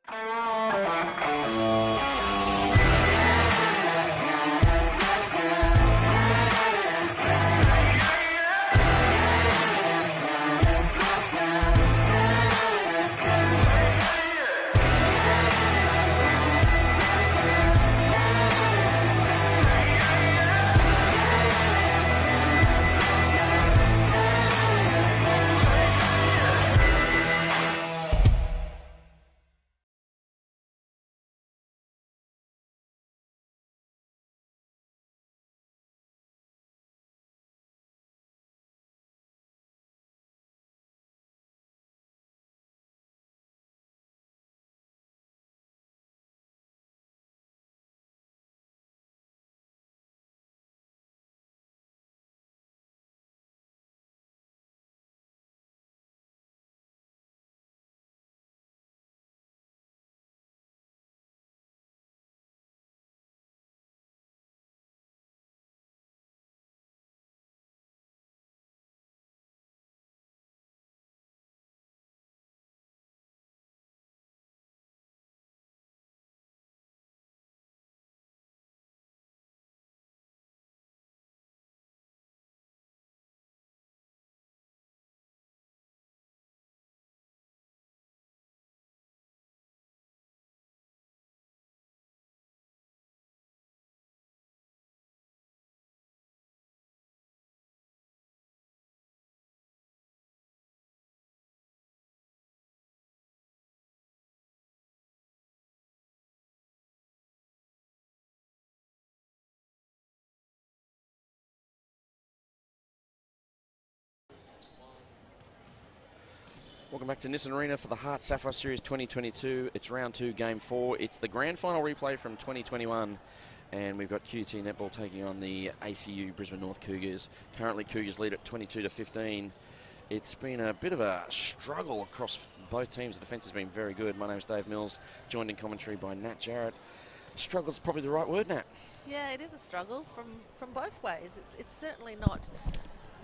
Welcome back to Nissan Arena for the HART Sapphire Series 2022. It's round 2, game 4. It's the grand final replay from 2021. And we've got QUT Netball taking on the ACU Brisbane North Cougars. Currently, Cougars lead at 22-15. It's been a bit of a struggle across both teams. The defence has been very good. My name's Dave Mills, joined in commentary by Nat Jarrett. Struggle's probably the right word, Nat. Yeah, it is a struggle from both ways. It's certainly not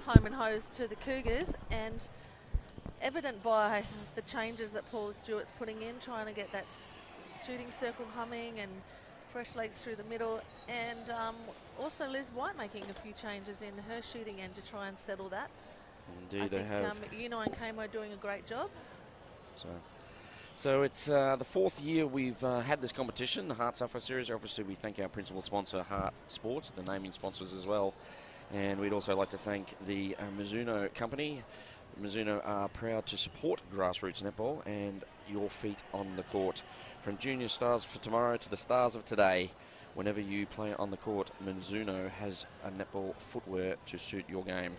home and hose to the Cougars, and evident by the changes that Paul Stewart's putting in, trying to get that shooting circle humming and fresh legs through the middle, and also Liz White making a few changes in her shooting end to try and settle that. Indeed, they have. Uno and Kamo doing a great job. So it's the 4th year we've had this competition, the HART Sapphire Series. Obviously, we thank our principal sponsor, HART Sports, the naming sponsors as well. And we'd also like to thank the Mizuno company. Mizuno are proud to support grassroots netball and your feet on the court. From junior stars for tomorrow to the stars of today, whenever you play on the court, Mizuno has a netball footwear to suit your game.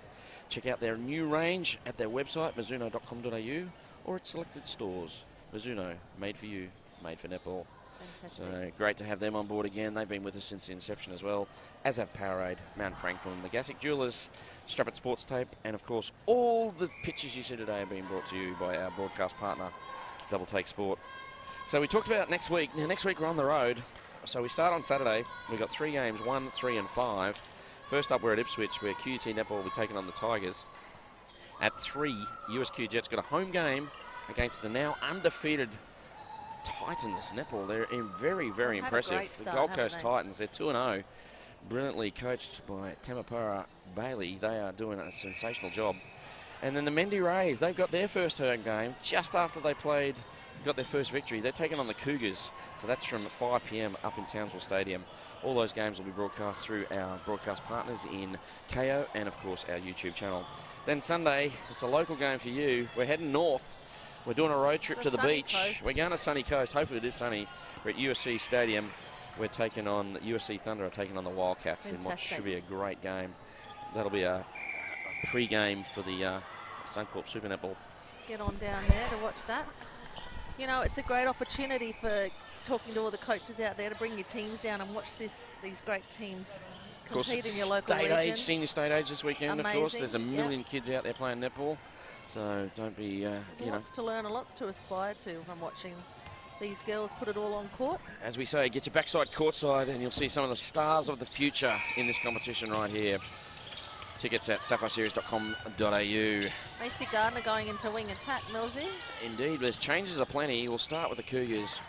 Check out their new range at their website, mizuno.com.au, or at selected stores. Mizuno, made for you, made for netball. Fantastic. So great to have them on board again. They've been with us since the inception as well, as have Powerade, Mount Franklin, the Gassick Jewelers, Strappert Sports Tape, and of course all the pictures you see today are being brought to you by our broadcast partner, Double Take Sport. So we talked about next week. Now next week we're on the road. So we start on Saturday. We've got 3 games, 1, 3 and 5. First up we're at Ipswich, where QUT Netball will be taking on the Tigers. At 3, USQ Jets got a home game against the now undefeated Titans Netball. They're very, very impressive. The Gold Coast Titans, they're 2-0. Brilliantly coached by Tamapara Bailey. They are doing a sensational job. And then the Mendy Rays, they've got their first home game just after they got their first victory. They're taking on the Cougars. So that's from 5 p.m. up in Townsville Stadium. All those games will be broadcast through our broadcast partners in KO and, of course, our YouTube channel. Then Sunday, it's a local game for you. We're heading north. We're doing a road trip to the beach. Coast. We're going to Sunny Coast. Hopefully it is sunny. We're at USC Stadium. We're taking on USC Thunder, are taking on the Wildcats. Fantastic. In what should be a great game. That'll be a pre-game for the Suncorp Super Netball. Get on down there to watch that. You know, it's a great opportunity for talking to all the coaches out there to bring your teams down and watch these great teams compete in your local region. Senior state age this weekend, Amazing. of course. There's a million kids out there playing netball. So don't be, There's lots to learn and lots to aspire to from watching these girls put it all on court. As we say, get your backside courtside and you'll see some of the stars of the future in this competition right here. Tickets at sapphireseries.com.au. Macy Gardner going into wing attack, Millsy. Indeed, there's changes aplenty. We'll start with the Cougars.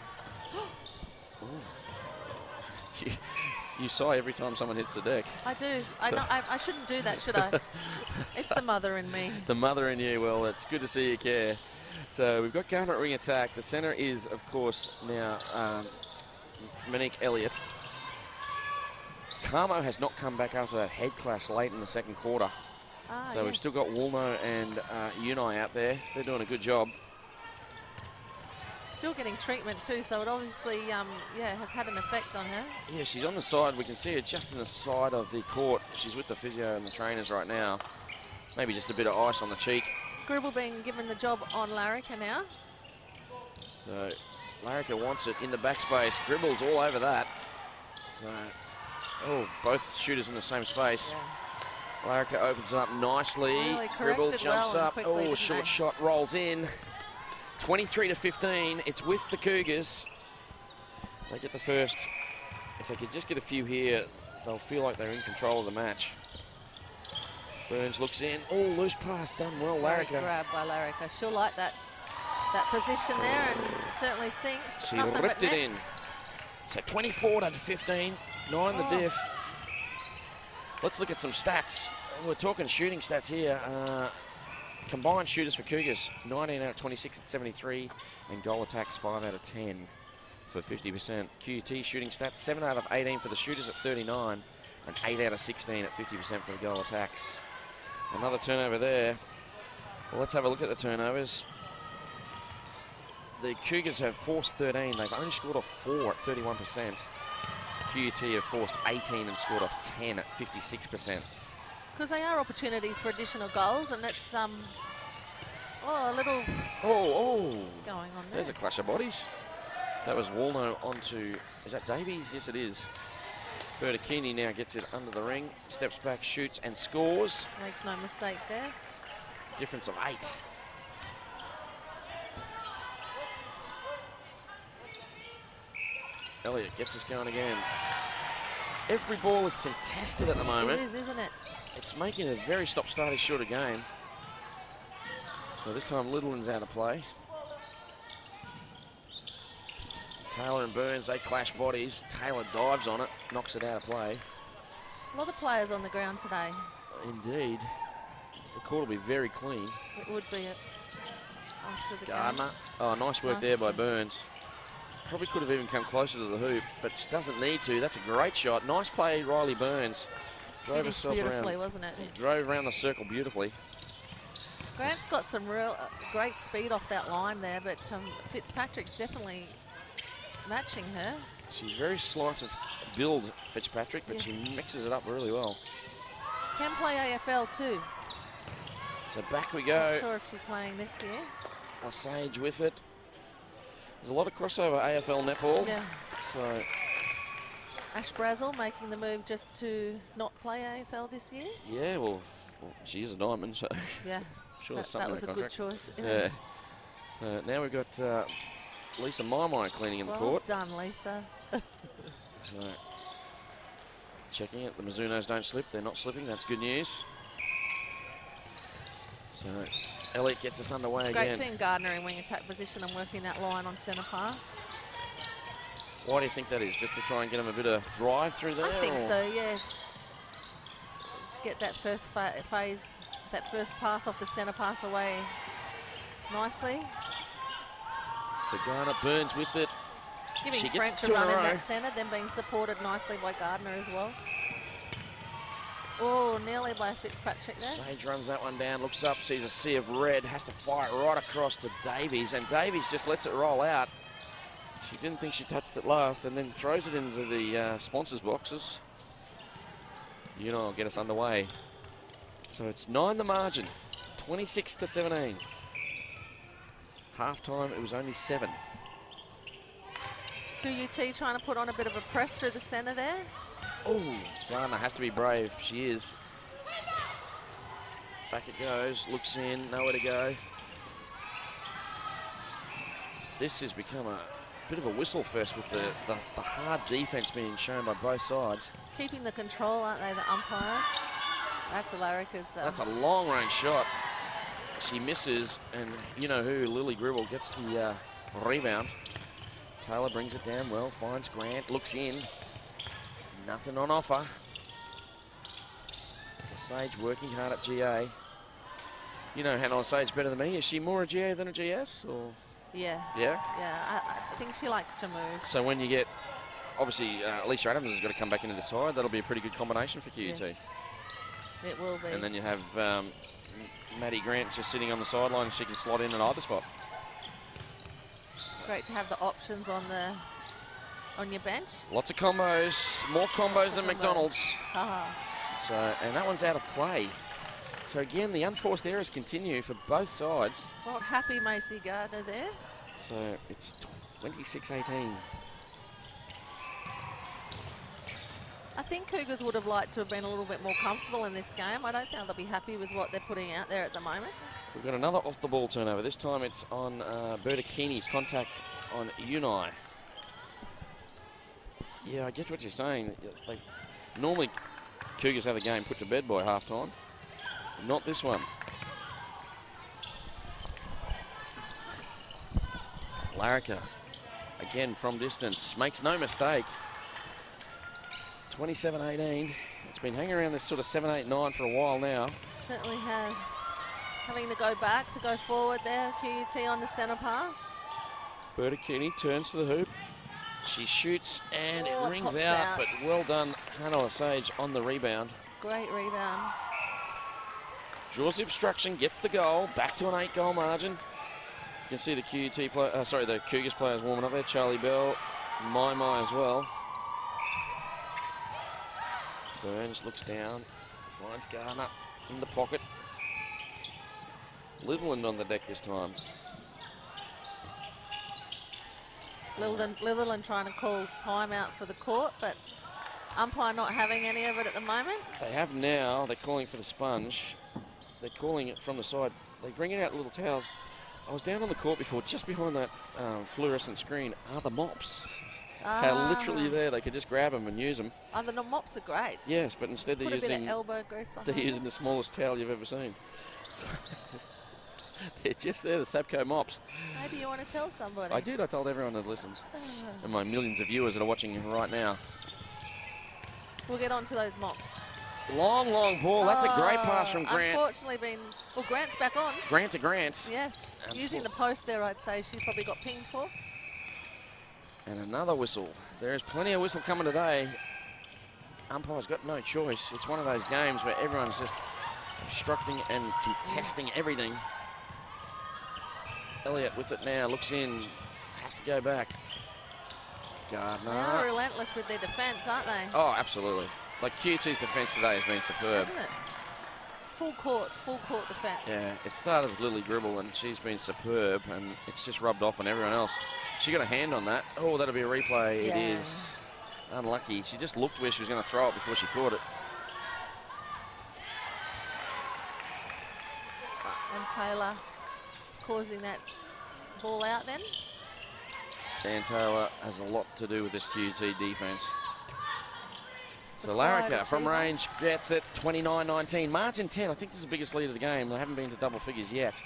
You sigh every time someone hits the deck. I do. I shouldn't do that, should I? It's the mother in me. The mother in you. Well, it's good to see you care. So we've got Gardner at wing attack. The centre is, of course, now Monique Elliott. Carmo has not come back after that head clash late in the second quarter. So we've still got Woolno and Unai out there. They're doing a good job. Still getting treatment too, so it obviously has had an effect on her. Yeah, she's on the side. We can see her just in the side of the court. She's with the physio and the trainers right now. Maybe just a bit of ice on the cheek. Gribble being given the job on Larrica now. So Larrica wants it in the backspace. Gribble's all over that. So, both shooters in the same space. Yeah. Larrica opens it up nicely. Really Gribble jumps up. Quickly, short shot rolls in. 23-15. It's with the Cougars. They get the first. If they could just get a few here, they'll feel like they're in control of the match. Burns looks in. Loose pass done well, Larrica. Grab by Larrica. She'll like that position there and certainly sinks. She ripped it in. So 24-15. 9 the diff. Let's look at some stats. We're talking shooting stats here. Combined shooters for Cougars, 19 out of 26 at 73, and goal attacks 5 out of 10 for 50%. QUT shooting stats, 7 out of 18 for the shooters at 39, and 8 out of 16 at 50% for the goal attacks. Another turnover there. Well, let's have a look at the turnovers. The Cougars have forced 13. They've only scored off 4 at 31%. QUT have forced 18 and scored off 10 at 56%. Because they are opportunities for additional goals, and that's Oh, a little. Oh. What's going on there? There's a clash of bodies. That was Walno onto, is that Davies? Yes, it is. Bertocchini now gets it under the ring, steps back, shoots, and scores. Makes no mistake there. Difference of 8. Elliott gets us going again. Every ball is contested at the moment. It is, isn't it? It's making a very stop-starty shorter game. So this time Littleton's out of play. Taylor and Burns, they clash bodies. Taylor dives on it, knocks it out of play. A lot of players on the ground today. Indeed. The court will be very clean. It would be after the Gardner. game. Oh, nice work there by Burns. Probably could have even come closer to the hoop, but she doesn't need to. That's a great shot. Nice play, Riley Burns. Drove Finished herself beautifully, around. wasn't it? Drove around the circle beautifully. Grant's got some real great speed off that line there, but Fitzpatrick's definitely matching her. She's very slight of build, Fitzpatrick, but Yes. she mixes it up really well. Can play AFL too. So back we go. Not sure if she's playing this year. Osage with it. There's a lot of crossover AFL netball. Yeah. So Ash Brazel making the move just to not play AFL this year. yeah, well she is a diamond, so Yeah. sure there's That something was in a the good contract. choice. Yeah. So now we've got Lisa Maimai cleaning in the Well court. done, Lisa. So checking it. The Mizunos don't slip. They're not slipping. That's good news. So Elliott gets us underway It's great again. seeing Gardner in wing attack position and working that line on centre pass. Why do you think that is? Just to try and get them a bit of drive through there? I think or? so, yeah. Just get that first phase, that first pass off the centre pass away nicely. So Garner Burns with it. Giving She gets French a 2 in a run in row. that centre, then being supported nicely by Gardner as well. Oh, nearly by Fitzpatrick there. Sage runs that one down, looks up, sees a sea of red, has to fire it right across to Davies, and Davies just lets it roll out. She didn't think she touched it last, and then throws it into the sponsors boxes. You know, I'll get us underway. So it's 9 the margin, 26-17. Half time, it was only 7. QUT trying to put on a bit of a press through the centre there. Oh, Gardner has to be brave. She is. Back it goes. Looks in. Nowhere to go. This has become a bit of a whistle fest with the hard defence being shown by both sides. Keeping the control, aren't they, the umpires? That's Alarica's. That's a long-range shot. She misses, and you know who, Lily Gribble, gets the rebound. Taylor brings it down well, finds Grant, looks in. Nothing on offer. Sage working hard at GA. You know Hannah Sage better than me. Is she more a GA than a GS? Or? Yeah. Yeah? Yeah, I think she likes to move. So when you get, obviously, Alicia Adams has got to come back into the side. That'll be a pretty good combination for QUT. Yes, it will be. And then you have Maddie Grant just sitting on the sideline. She can slot in at either spot. It's great to have the options on your bench. Lots of combos, more combos than McDonald's. Haha. So, and that one's out of play. So again, the unforced errors continue for both sides. Not happy Macy Gardner there. So it's 26-18. I think Cougars would have liked to have been a little bit more comfortable in this game. I don't think they'll be happy with what they're putting out there at the moment. We've got another off-the-ball turnover. This time it's on Bertocchini, contact on Unai. Yeah, I get what you're saying. Normally, Cougars have the game put to bed by half-time. Not this one. Larica, again from distance, makes no mistake. 27-18. It's been hanging around this sort of 7-8-9 for a while now. Certainly has. Having to go back, to go forward there. QUT on the centre pass. Bertocchini turns to the hoop. She shoots and Oh, it rings pops out, out. but well done, Hannah Sage on the rebound. Great rebound. Draws the obstruction, gets the goal, back to an 8-goal margin. You can see the the Cougars players warming up there. Charlie Bell, Mai as well. Burns looks down, finds Gardner in the pocket. Litherland on the deck this time. Litherland trying to call timeout for the court, but umpire not having any of it at the moment. They have now. They're calling for the sponge. They're calling it from the side. They bring it out little towels. I was down on the court before, just behind that fluorescent screen are the mops. They're literally there. They could just grab them and use them. The mops are great. Yes, but instead they're using elbow grease behind they're using the smallest towel you've ever seen. So they're just there, the Sapco mops. Maybe you want to tell somebody. I did. I told everyone that listens, and my millions of viewers that are watching right now. We'll get on to those mops. Long ball. That's a great pass from Grant. Unfortunately Grant's back on. Grant to Grant. Yes, using the post there, I'd say she probably got pinged for. And another whistle. There is plenty of whistle coming today. Umpire's got no choice. It's one of those games where everyone's just obstructing and contesting everything. Elliott with it now, looks in, has to go back. Gardner. They're relentless with their defence, aren't they? Oh, absolutely. Like QT's defence today has been superb. Hasn't it? Full court defence. Yeah, it started with Lily Gribble and she's been superb and it's just rubbed off on everyone else. She got a hand on that. Oh, that'll be a replay. Yeah. It is unlucky. She just looked where she was going to throw it before she caught it. And Taylor causing that ball out then. Dan Taylor has a lot to do with this QT defence. So Required Larrica from achiever. range gets it, 29-19. Margin 10, I think this is the biggest lead of the game. They haven't been to double figures yet.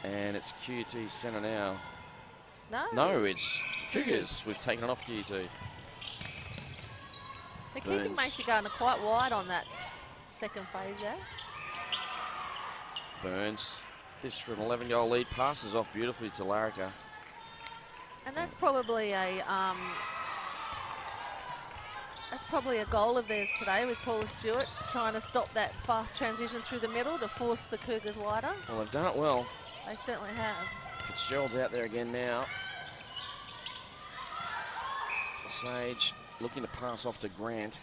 And it's QT centre now. No, it's Cougars. We've taken it off QT. They're keeping Macy Gardner quite wide on that second phase there. Burns, this for an 11-goal lead, passes off beautifully to Larrica. And that's probably a goal of theirs today with Paula Stewart trying to stop that fast transition through the middle to force the Cougars wider. Well, they've done it well. They certainly have. Fitzgerald's out there again now. Sage looking to pass off to Grant.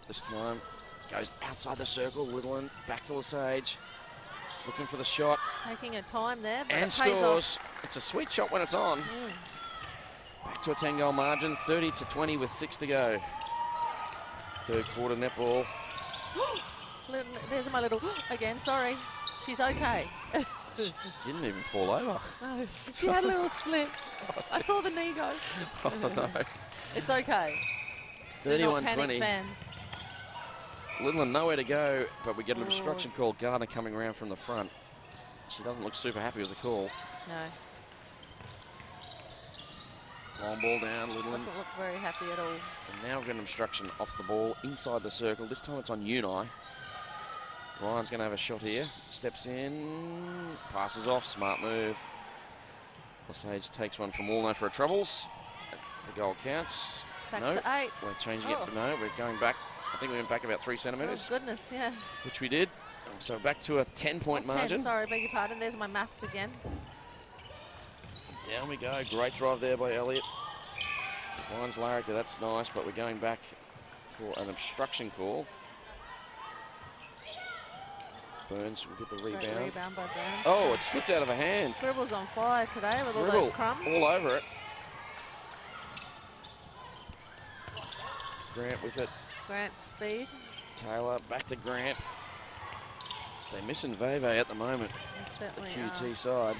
This time goes outside the circle. Litherland back to Lesage. Looking for the shot. Taking her time there, but And it pays scores. off. It's a sweet shot when it's on. Back to a 10-goal margin. 30-20 with 6 to go. Third quarter netball. There's my little again. Sorry, she's okay. She didn't even fall over. No, she had a little slip. I saw the knee go. Oh, no. It's okay. Do not panic, 31-20. fans. Litherland nowhere to go, but we get an obstruction call. Gardner coming around from the front. She doesn't look super happy with the call. No, Long ball down, Litherland. doesn't look very happy at all. And now we've got an obstruction off the ball, inside the circle. This time it's on Unai. Ryan's going to have a shot here. Steps in, passes off, smart move. Lesage takes one from Walno for a troubles. The goal counts. Back No, to 8. we're changing it. No, we're going back. I think we went back about 3 centimetres, Oh, goodness, yeah. which we did. So back to a 10-point 10, margin. sorry, beg your pardon. There's my maths again. Down we go. Great drive there by Elliott. Finds Larrica. That's nice, but we're going back for an obstruction call. Burns will get the Great rebound. rebound by Burns. Oh, it slipped out of her hand. Dribble's on fire today with all Dribble those crumbs. all over it. Grant with it. Grant's speed. Taylor back to Grant. They're missing Veve at the moment. They The certainly QT side.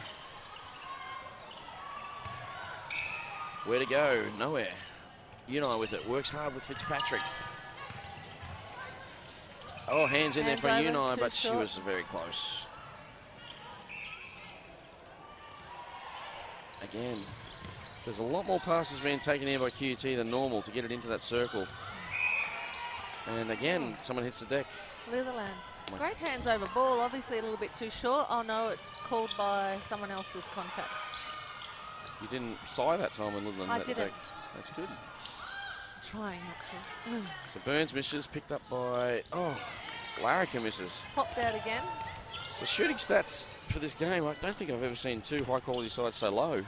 Where to go? Nowhere. Unai with it. Works hard with Fitzpatrick. Oh, hands in there for Hands over, Unai, too but she short. was very close. Again, there's a lot more passes being taken here by QT than normal to get it into that circle. And again, someone hits the deck. Litherland. Great hands over ball, obviously a little bit too short. Oh no, it's called by someone else's contact. You didn't sigh that time when Litherland I hit the didn't. deck. That's good. Trying not to. So Burns misses, picked up by, Larrica misses. Popped out again. The shooting stats for this game, I don't think I've ever seen 2 high-quality sides so low.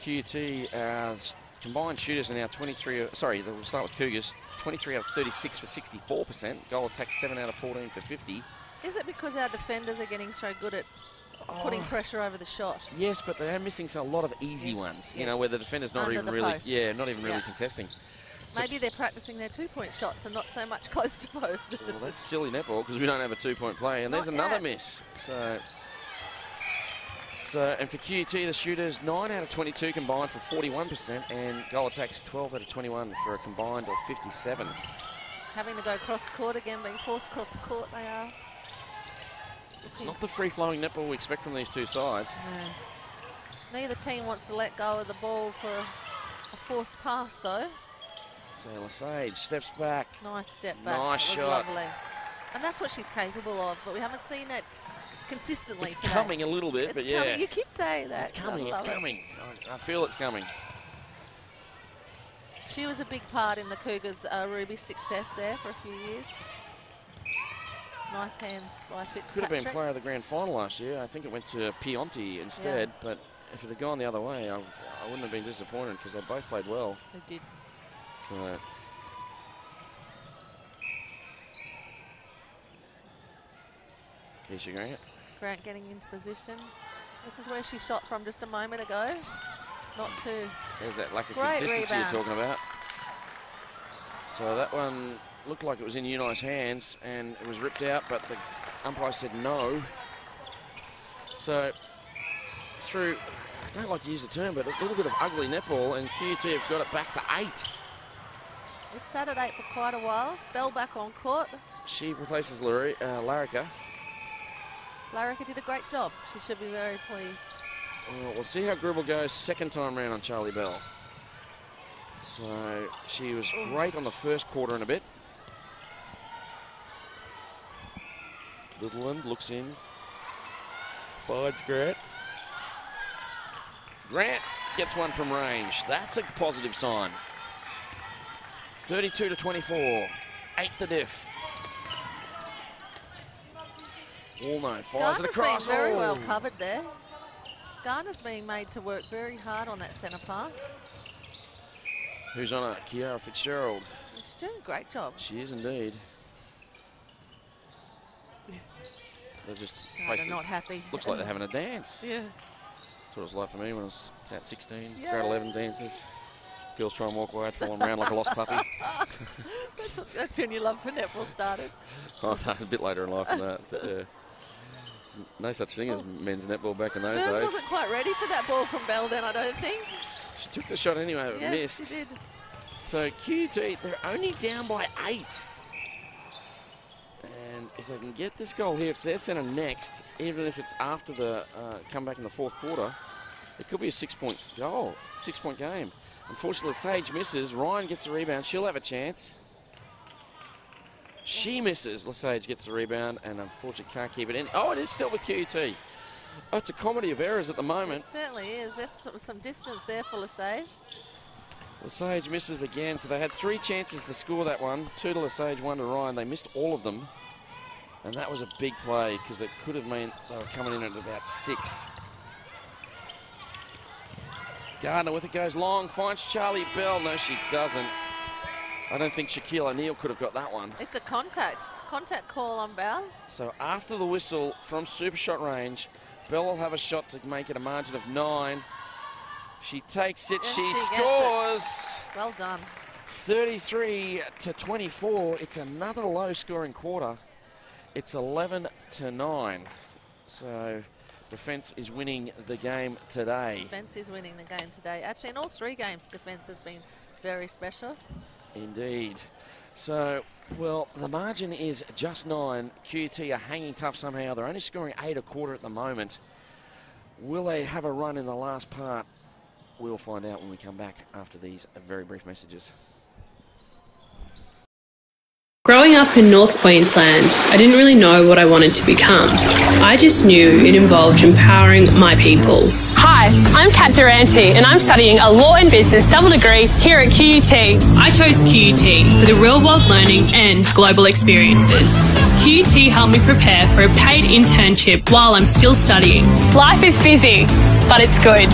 QT, combined shooters are now 23, we'll start with Cougars. 23 out of 36 for 64%. Goal attack 7 out of 14 for 50. Is it because our defenders are getting so good at putting pressure over the shot? Yes, but they are missing a lot of easy ones. You know, yes. where the defender's not Under even the really, post. not even really contesting. So Maybe they're practicing their 2-point shots and not so much close to post. well, that's silly netball because we don't have a 2-point play, and there's Not another yet. miss. And for QUT, the shooters 9 out of 22 combined for 41%, and goal attacks 12 out of 21 for a combined of 57. Having to go cross court again, being forced cross court, they are. It's not the free-flowing netball we expect from these two sides. No. Neither team wants to let go of the ball for a forced pass, though. So Lesage steps back. Nice step back. Nice That was shot. lovely. And that's what she's capable of, but we haven't seen it consistently It's today. coming a little bit, but It's coming. yeah. You keep saying that. It's coming, I it's love it. coming. I feel it's coming. She was a big part in the Cougars' Ruby's success there for a few years. Nice hands by Fitzpatrick. Could have been player of the grand final last year. I think it went to Pionti instead, but if it had gone the other way, I wouldn't have been disappointed because they both played well. They did. So Keisha Grant. Grant getting into position. This is where she shot from just a moment ago. Not too. There's that lack of Great consistency rebound. you're talking about. So that one looked like it was in Uni's hands and it was ripped out, but the umpire said no. So through, I don't like to use the term, but a little bit of ugly netball, and QUT have got it back to 8. It's sat at 8 for quite a while. Bell back on court. She replaces Larrica. Larrica did a great job. She should be very pleased. Well, we'll see how Gribble goes second time round on Charlie Bell. So she was great on the first quarter and a bit. Littleland looks in. Finds Grant. Grant gets one from range. That's a positive sign. 32-24. 8 the diff. Walno fires it Garner's across. been very Oh. well covered there. Garner's being made to work very hard on that centre pass. Who's on it? Kiara Fitzgerald. She's doing a great job. She is indeed. They're just Garner basically not happy. looks like they're having a dance. Yeah. That's what it was like for me when I was about 16. Yeah. Grade 11 dances. Girls try and walk away, falling around like a lost puppy. That's when your love for netball started. Oh, no, a bit later in life than that. But, yeah. No such thing as men's netball back in those Burns days. wasn't quite ready for that ball from Bell then, I don't think. She took the shot anyway, but Yes, missed. she did. So QUT, they're only down by 8. And if they can get this goal here, it's their centre next, even if it's after the comeback in the fourth quarter, it could be a 6-point goal, 6-point game. Unfortunately, Sage misses. Ryan gets the rebound. She'll have a chance. She misses. Lesage gets the rebound and unfortunately can't keep it in. Oh, it is still with QUT. Oh, it's a comedy of errors at the It moment. certainly is. There's some distance there for Lesage. Lesage misses again, so they had 3 chances to score that one. 2 to Lesage, 1 to Ryan. They missed all of them. And that was a big play because it could have meant they were coming in at about 6. Gardner with it goes long, finds Charlie Bell. No, she doesn't. I don't think Shaquille O'Neal could have got that one. It's a contact call on Bell. So after the whistle from super shot range, Bell will have a shot to make it a margin of 9. She takes it, And she she gets scores. Well done. 33-24. It's another low scoring quarter. It's 11-9. So defence is winning the game today. Defence is winning the game today. Actually, in all 3 games, defence has been very special. Indeed. So, well, the margin is just 9. QUT are hanging tough somehow. They're only scoring 8 a quarter at the moment. Will they have a run in the last part? We'll find out when we come back after these very brief messages. Growing up in North Queensland, I didn't really know what I wanted to become. I just knew it involved empowering my people. Hi, I'm Kat Durante and I'm studying a law and business double degree here at QUT. I chose QUT for the real-world learning and global experiences. QUT helped me prepare for a paid internship while I'm still studying. Life is busy, but it's good.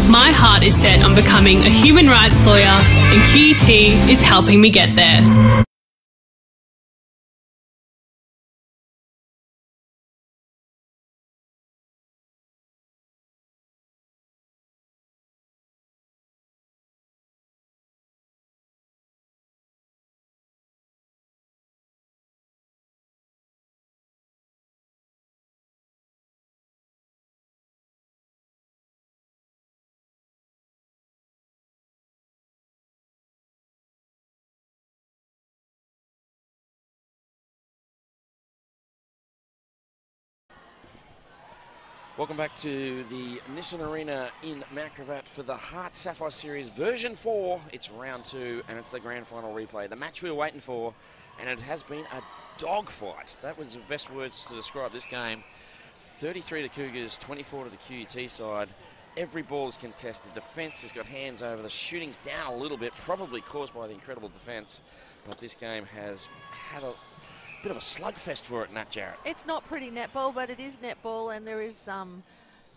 My heart is set on becoming a human rights lawyer, and QUT is helping me get there. Welcome back to the Nissan Arena in Mount Gravatt for the HART Sapphire Series version 4. It's round 2 and it's the grand final replay. The match we were waiting for, and it has been a dogfight. That was the best words to describe this game. 33 to Cougars, 24 to the QUT side. Every ball is contested. Defence has got hands over. The shooting's down a little bit, probably caused by the incredible defence. But this game has had a bit of a slugfest for it, Nat Jarrett. It's not pretty netball, but it is netball, and there is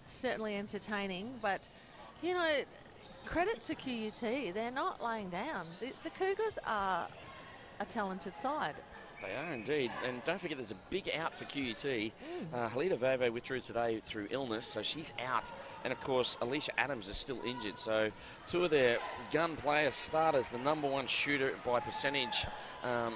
certainly entertaining. But, you know, credit to QUT. They're not laying down. The Cougars are a talented side. They are indeed. And don't forget there's a big out for QUT. Halida Veve withdrew today through illness, so she's out. And, of course, Alicia Adams is still injured. So two of their gun players, starters, the #1 shooter by percentage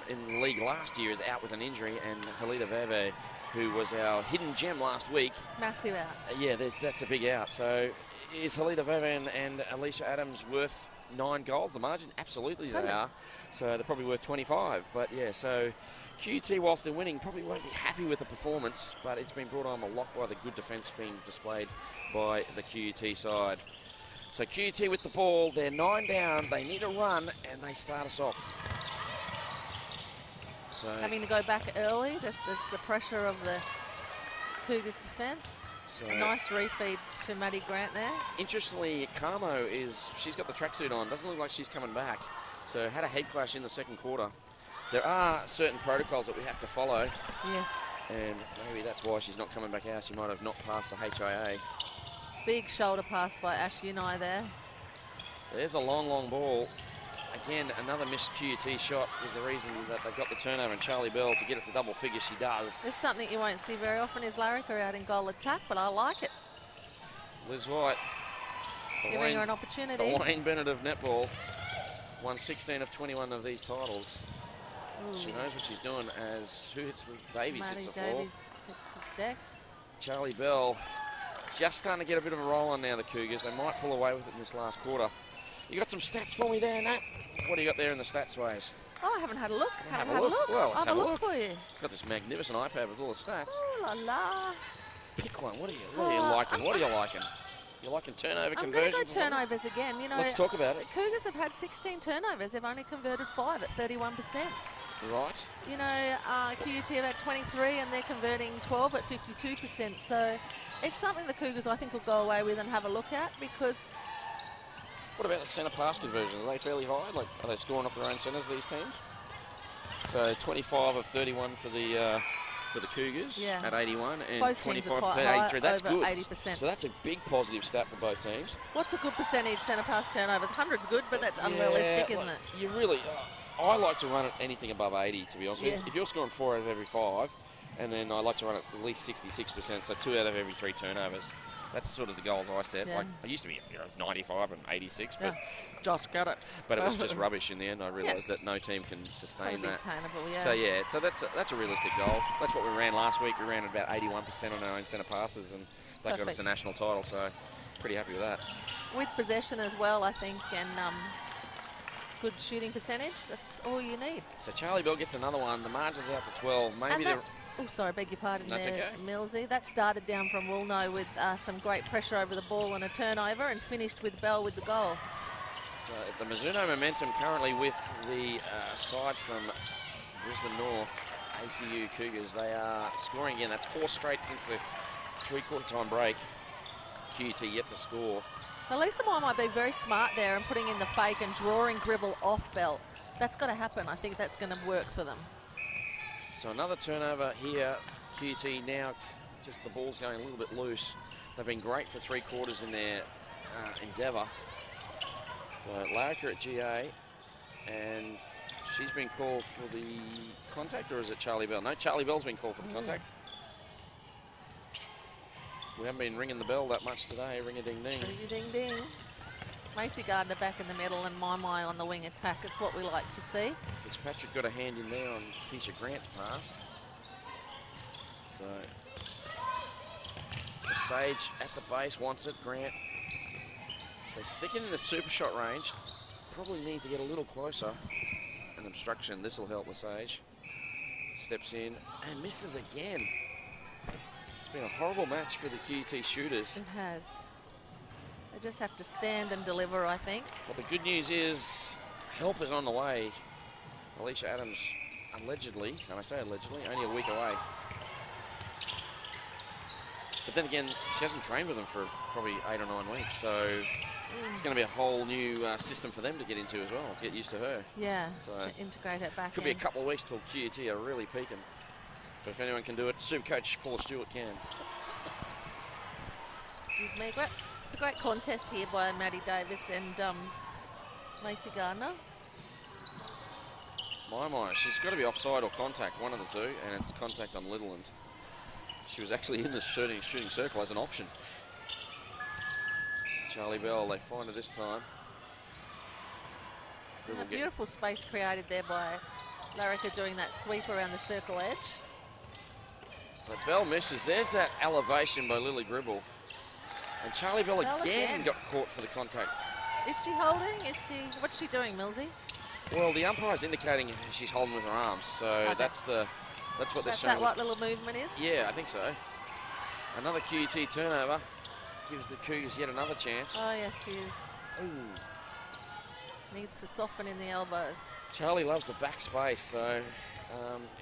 in the league last year, is out with an injury. And Halida Veve, who was our hidden gem last week. Massive outs. Yeah, that's a big out. So is Halida Veve and Alicia Adams worth 9 goals? The margin? Absolutely they are. So they're probably worth 25. But yeah, so QUT, whilst they're winning, probably won't be happy with the performance, but it's been brought on a lot by the good defence being displayed by the QUT side. So QUT with the ball, they're 9 down, they need a run, and they start us off. So having to go back early, that's the pressure of the Cougars defence. So a nice refeed to Maddie Grant there. Interestingly, Carmo she's got the tracksuit on. Doesn't look like she's coming back. So had a head clash in the second quarter. There are certain protocols that we have to follow. Yes. And maybe that's why she's not coming back out. She might have not passed the HIA. Big shoulder pass by Ash Unai there. There's a long, long ball. Again, another missed QUT shot is the reason that they've got the turnover, and Charlie Bell, to get it to double figures, she does. There's something you won't see very often is Larrica out in goal attack, but I like it. Liz White. Giving her an opportunity. The Wayne Bennett of netball. Won 16 of 21 of these titles. Ooh. She knows what she's doing as who hits the Davies hits the floor. Davies hits the deck. Charlie Bell just starting to get a bit of a roll on now, the Cougars. They might pull away with it in this last quarter. You got some stats for me there, Nat? What do you got there in the stats ways? Oh, I haven't had a look. Have a look. Well, let's have a look for you. Got this magnificent iPad with all the stats. Oh la la. Pick one. What are you liking? What are you liking? You liking turnover conversions? I'm going to go turnovers again. You know, let's talk about it. Cougars have had 16 turnovers. They've only converted 5 at 31%. Right. You know, QUT have had 23 and they're converting 12 at 52%. So it's something the Cougars, I think, will go away with and have a look at, because... What about the centre pass conversions? Are they fairly high? Like, are they scoring off their own centres, these teams? So 25 of 31 for the Cougars at 81, and both 25 of for 83. That's over good. 80%. So that's a big positive stat for both teams. What's a good percentage centre pass turnovers? 100's good, but that's unrealistic, isn't it? You really... I like to run at anything above 80, to be honest. Yeah. If you're scoring 4 out of every 5, and then I like to run at least 66%, so 2 out of every 3 turnovers. That's sort of the goals I set. Yeah. Like, I used to be 95 and 86, but just got it. But it was just rubbish in the end. I realised that no team can sustain that. So that's a realistic goal. That's what we ran last week. We ran about 81% on our own centre passes, and that got us a national title. So pretty happy with that. With possession as well, I think, and good shooting percentage. That's all you need. So Charlie Bell gets another one. The margin's out to 12. Maybe they're... Oh, sorry, beg your pardon there, okay. Millsy. That started down from Woolno with some great pressure over the ball and a turnover, and finished with Bell with the goal. So the Mizuno momentum currently with the side from Brisbane North, ACU Cougars. They are scoring again. That's 4 straight since the 3/4 time break. QUT yet to score. At least the might be very smart there and putting in the fake and drawing Gribble off Bell. That's got to happen. I think that's going to work for them. So another turnover here. QUT now, just the ball's going a little bit loose. They've been great for 3 quarters in their endeavour. So Larrica at GA, and she's been called for the contact, or is it Charlie Bell? No, Charlie Bell's been called for the contact. We haven't been ringing the bell that much today. Ring-a-ding-ding. Ring-a-ding-ding. Macy Gardner back in the middle and Mai on the wing attack. It's what we like to see. Fitzpatrick got a hand in there on Keisha Grant's pass. So Sage at the base wants it. Grant. They stick it in the super shot range. Probably need to get a little closer. An obstruction. This will help Lesage. Steps in and misses again. It's been a horrible match for the QUT shooters. It has. They just have to stand and deliver, I think. But the good news is help is on the way. Alicia Adams, allegedly, and I say allegedly, only a week away. But then again, she hasn't trained with them for probably 8 or 9 weeks, so it's going to be a whole new system for them to get into as well, to get used to her. Yeah, so to integrate it back could be a couple of weeks till QUT are really peaking. But if anyone can do it, Super Coach Paul Stewart can. Excuse me. It's a great contest here by Maddie Davis and Lacey Gardner. My, she's got to be offside or contact, one of the two, and it's contact on Littleland. She was actually in the shooting circle as an option. Charlie Bell, they find her this time. A beautiful space created there by Larrica doing that sweep around the circle edge. So Bell misses. There's that elevation by Lily Gribble. And Charlie Bell again got caught for the contact. Is she holding? What's she doing, Millsy? Well, the umpire's indicating she's holding with her arms, so okay. that's what they're showing. Is that what little movement is? Yeah, I think so. Another QUT turnover gives the Cougars yet another chance. Oh, yes, she is. Ooh. Needs to soften in the elbows. Charlie loves the back space, so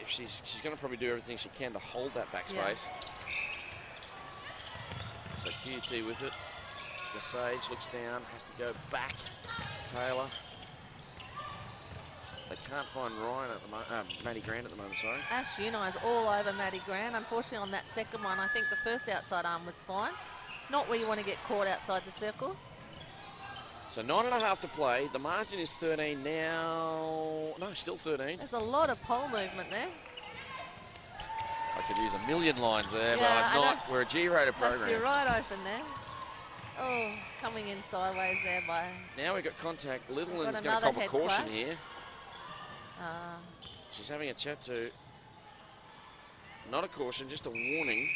if she's going to probably do everything she can to hold that back space. So QUT with it. Lesage looks down, has to go back. Taylor. They can't find Ryan at the moment, Maddie Grant at the moment, sorry. Ash Unai's all over Maddie Grant. Unfortunately, on that second one, I think the first outside arm was fine. Not where you want to get caught outside the circle. So 9.5 to play. The margin is 13 now. No, still 13. There's a lot of pole movement there. I could use a million lines there, Yeah, but I'm not. We're a G-rated program. You're right open there. Oh, coming in sideways there by... Now we've got contact. Littleland's going to cop a caution here. She's having a chat to... Not a caution, just a warning.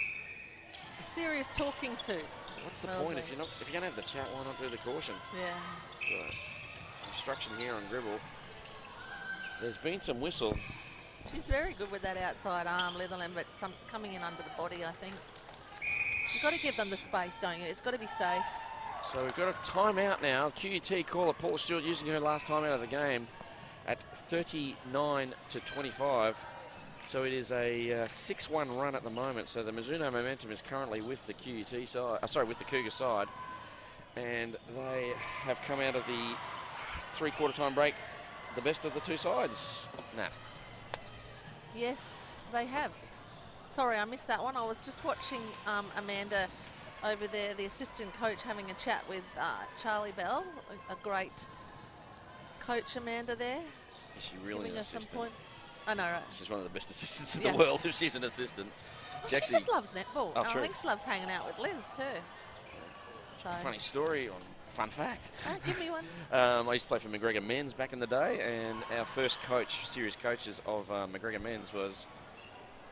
A serious talking to. What's the point? If you're going to have the chat, why not do the caution? Yeah. So, instruction here on Gribble. There's been some whistle. She's very good with that outside arm, Litherland, but coming in under the body, I think. You've got to give them the space, don't you? It's got to be safe. So we've got a timeout now. QUT caller Paula Stewart using her last time out of the game at 39 to 25. So it is a 6-1 run at the moment. So the Mizuno momentum is currently with the QUT side, with the Cougar side. And they have come out of the three-quarter time break the best of the two sides. Nat. Yes, they have. Sorry, I missed that one. I was just watching Amanda over there, the assistant coach, having a chat with Charlie Bell, a great coach, Amanda there. Is she really an assistant? Some points. I know, right? She's one of the best assistants in the world if she's an assistant. She just loves netball. Oh, I think she loves hanging out with Liz too. So. Funny story, or fun fact. Give me one. I used to play for McGregor Men's back in the day, and our first serious coaches of McGregor Men's was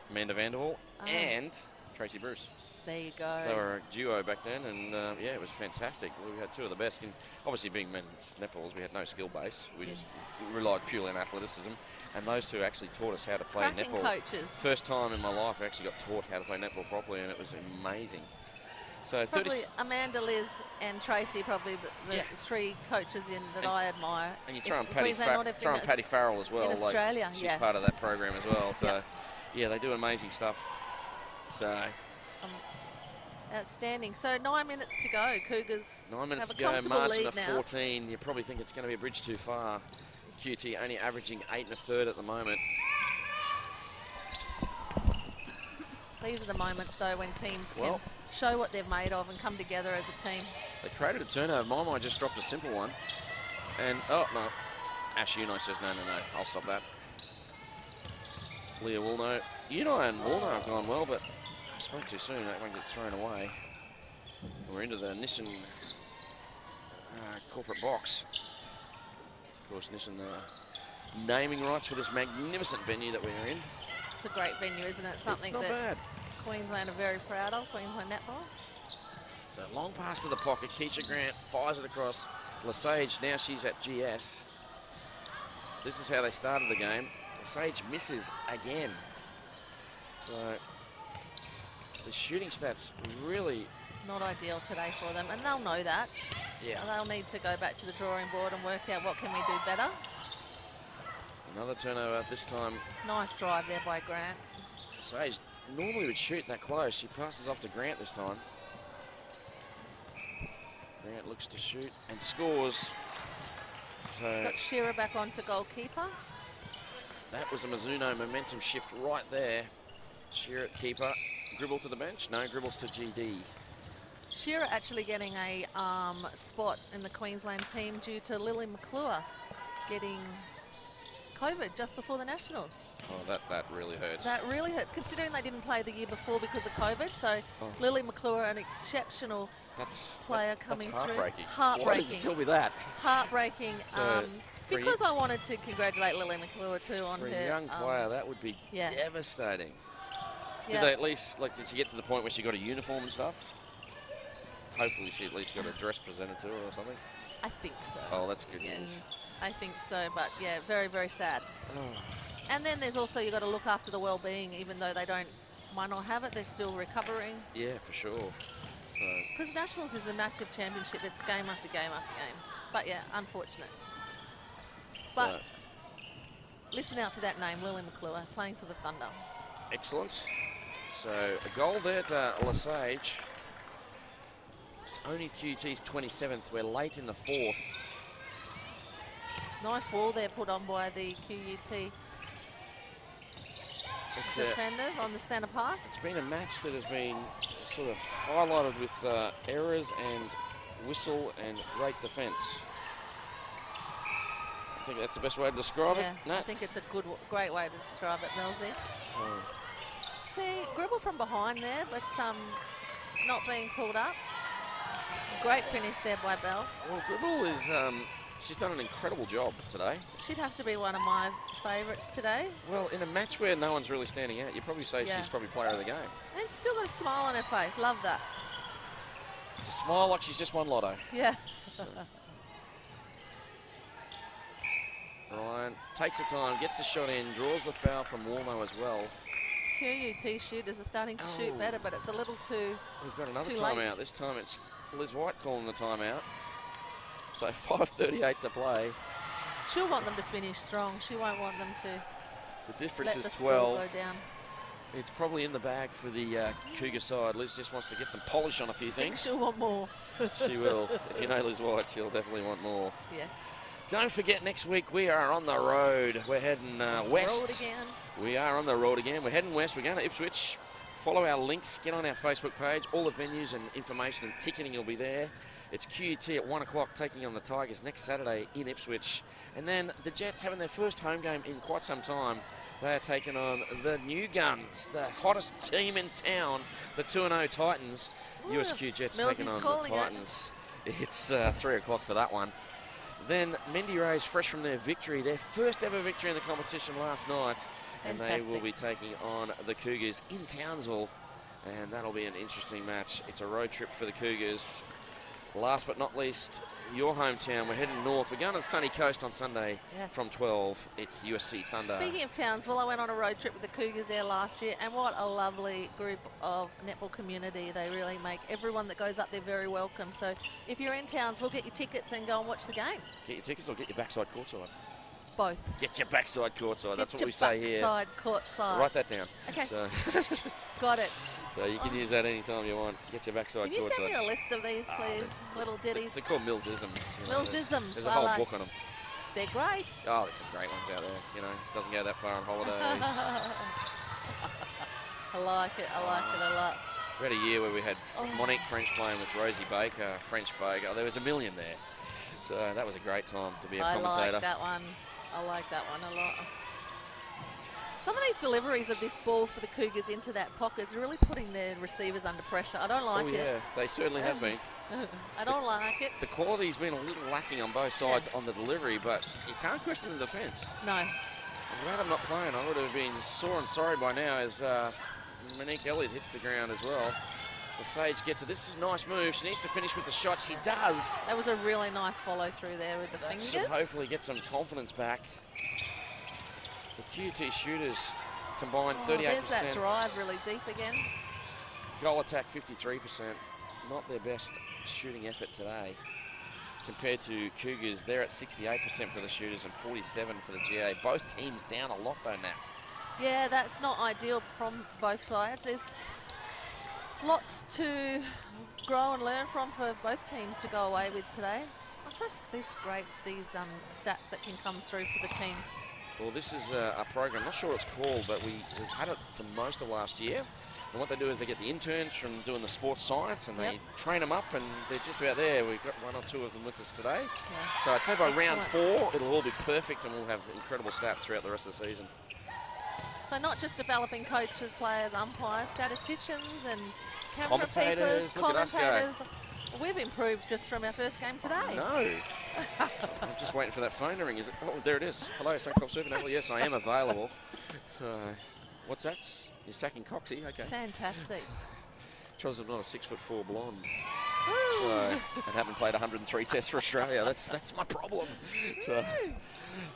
Amanda Vanderwall and Tracy Bruce. There you go. They were a duo back then, and yeah, it was fantastic. We had two of the best. And obviously, being men's netballs, we had no skill base. We just relied purely on athleticism. And those two actually taught us how to play netball. Coaches. First time in my life, I actually got taught how to play netball properly, and it was amazing. So probably Amanda, Liz, and Tracy, probably the three coaches that I admire. And you throw in Paddy Farrell as well. In Australia, she's part of that program as well. So yeah, they do amazing stuff. So. Outstanding. So 9 minutes to go. Cougars 9 minutes have to a go. Margin of now. 14. You probably think it's going to be a bridge too far. QUT only averaging 8 1/3 at the moment. These are the moments, though, when teams can show what they're made of and come together as a team. They created a turnover. My just dropped a simple one. And, oh, no. Ash Unai says, no, I'll stop that. Leah Woolnough. Unai and Woolnough have gone well, but I spoke too soon. That one gets thrown away. We're into the Nissan corporate box. Of course, Nissan naming rights for this magnificent venue that we're in. It's a great venue, isn't it? Something that bad. Queensland are very proud of, Queensland netball. So long pass to the pocket. Keisha Grant fires it across. Lesage, now she's at GS. This is how they started the game. Lesage misses again. So the shooting stats really not ideal today for them, and they'll know that. Yeah. They'll need to go back to the drawing board and work out what can we do better. Another turnover this time. Nice drive there by Grant. Sage normally would shoot that close. She passes off to Grant this time. Grant looks to shoot and scores. So Got Shearer back onto goalkeeper. that was a Mizuno momentum shift right there. Shearer at keeper. Gribble to the bench. No, Gribble's to GD. Shearer actually getting a spot in the Queensland team due to Lily McClure getting COVID just before the Nationals. Oh, that really hurts. That really hurts, considering they didn't play the year before because of COVID. So Lily McClure, an exceptional player coming that's heartbreaking. through. Heartbreaking. Why did you tell me that? Heartbreaking. So because I wanted to congratulate Lily McClure too on for her. a young player, that would be devastating. Did they at least, did she get to the point where she got a uniform and stuff? Hopefully she at least got a dress presented to her or something. I think so. Oh, that's good news. I think so, but yeah, very, very sad. Oh. And then there's also, you've got to look after the well-being, even though they might not have it, they're still recovering. Yeah, for sure. Because Nationals is a massive championship, it's game after game after game. But yeah, unfortunate. But listen out for that name, Lily McClure, playing for the Thunder. Excellent. So a goal there to Lesage. It's only QT's 27th. We're late in the fourth. Nice wall there put on by the QUT defenders on the centre pass. It's been a match that has been sort of highlighted with errors and whistle and great defence. I think that's the best way to describe it. No. I think it's a great way to describe it, Millsy. See, Gribble from behind there, but not being pulled up. Great finish there by Bell. Well, Gribble is, she's done an incredible job today. She'd have to be one of my favourites today. Well, in a match where no one's really standing out, you'd probably say she's probably player of the game. And she's still got a smile on her face. Love that. It's a smile like she's just won lotto. Yeah. So. Ryan takes the time, gets the shot in, draws the foul from Warmo as well. QUT shooters are starting to shoot better, but it's a little too We've got another too timeout. late. This time it's Liz White calling the timeout. So 5:38 to play. She'll want them to finish strong. She won't want them to The difference let is the 12. score go down. It's probably in the bag for the Cougar side. Liz just wants to get some polish on a few I think things. she'll want more. She will. If you know Liz White, she'll definitely want more. Yes. Don't forget, next week we are on the road. We're heading west. Road again. We are on the road again. We're heading west. We're going to Ipswich. Follow our links. Get on our Facebook page. All the venues and information and ticketing will be there. It's QUT at 1 o'clock taking on the Tigers next Saturday in Ipswich. And then the Jets having their first home game in quite some time. They are taking on the New Guns, the hottest team in town, the 2-0 Titans. Ooh, USQ Jets Millsy's taking on the calling Titans. It's 3 o'clock for that one. Then Mendy Rays fresh from their victory, their first ever victory in the competition last night. And Fantastic. they will be taking on the Cougars in Townsville. And that'll be an interesting match. It's a road trip for the Cougars. Last but not least, your hometown. We're heading north. We're going to the sunny coast on Sunday from 12. It's the USC Thunder. Speaking of Townsville, I went on a road trip with the Cougars there last year, and what a lovely group of netball community. They really make everyone that goes up there very welcome. So if you're in Townsville, get your tickets and go and watch the game. Get your tickets or get your backside courtside? Both. Get your backside courtside. That's what we Get say your here. backside courtside. Write that down. Okay. So, Got it. so you can use that anytime you want. Get your backside Can you courtside. send me a list of these, please? Little ditties. They're called Millsisms. Millsisms, There's a I whole like. book on them. They're great. Oh, there's some great ones out there. You know, doesn't go that far on holidays. I like it. I like it a lot. We had a year where we had Monique French playing with Rosie Baker, French Baker. There was a million there. So that was a great time to be a commentator. I like that one. I like that one a lot. Some of these deliveries of this ball for the Cougars into that pocket is really putting their receivers under pressure. I don't like it. They certainly have been. I don't like it. The quality's been a little lacking on both sides on the delivery, but you can't question the defence. No. I'm glad I'm not playing. I would have been sore and sorry by now as Monique Elliott hits the ground as well. The Sage gets it. This is a nice move. She needs to finish with the shot. She does. That was a really nice follow through there with the fingers. Hopefully get some confidence back. The QT shooters combined 38%. There's that drive really deep again. Goal attack 53%. Not their best shooting effort today. Compared to Cougars, they're at 68% for the shooters and 47% for the GA. Both teams down a lot though now. Yeah, that's not ideal from both sides. There's lots to grow and learn from for both teams to go away with today. I suppose this is great for these stats that can come through for the teams. Well, this is a program, not sure what it's called, but we've had it for most of last year. And what they do is they get the interns from doing the sports science and they train them up, and they're just about there. We've got 1 or 2 of them with us today. Yeah. So I'd say by round 4, it'll all be perfect and we'll have incredible stats throughout the rest of the season. So not just developing coaches, players, umpires, statisticians and camera Commentators, keepers, look at us go. commentators. We've improved just from our first game today. No. I'm just waiting for that phone to ring. Is it? Oh, there it is. Hello, Suncorp Supernatural. Yes, I am available. So, what's that? You're sacking Coxie? Okay. Fantastic. Troubles I'm not a 6'4" blonde. So, I haven't played 103 tests for Australia. That's my problem. So,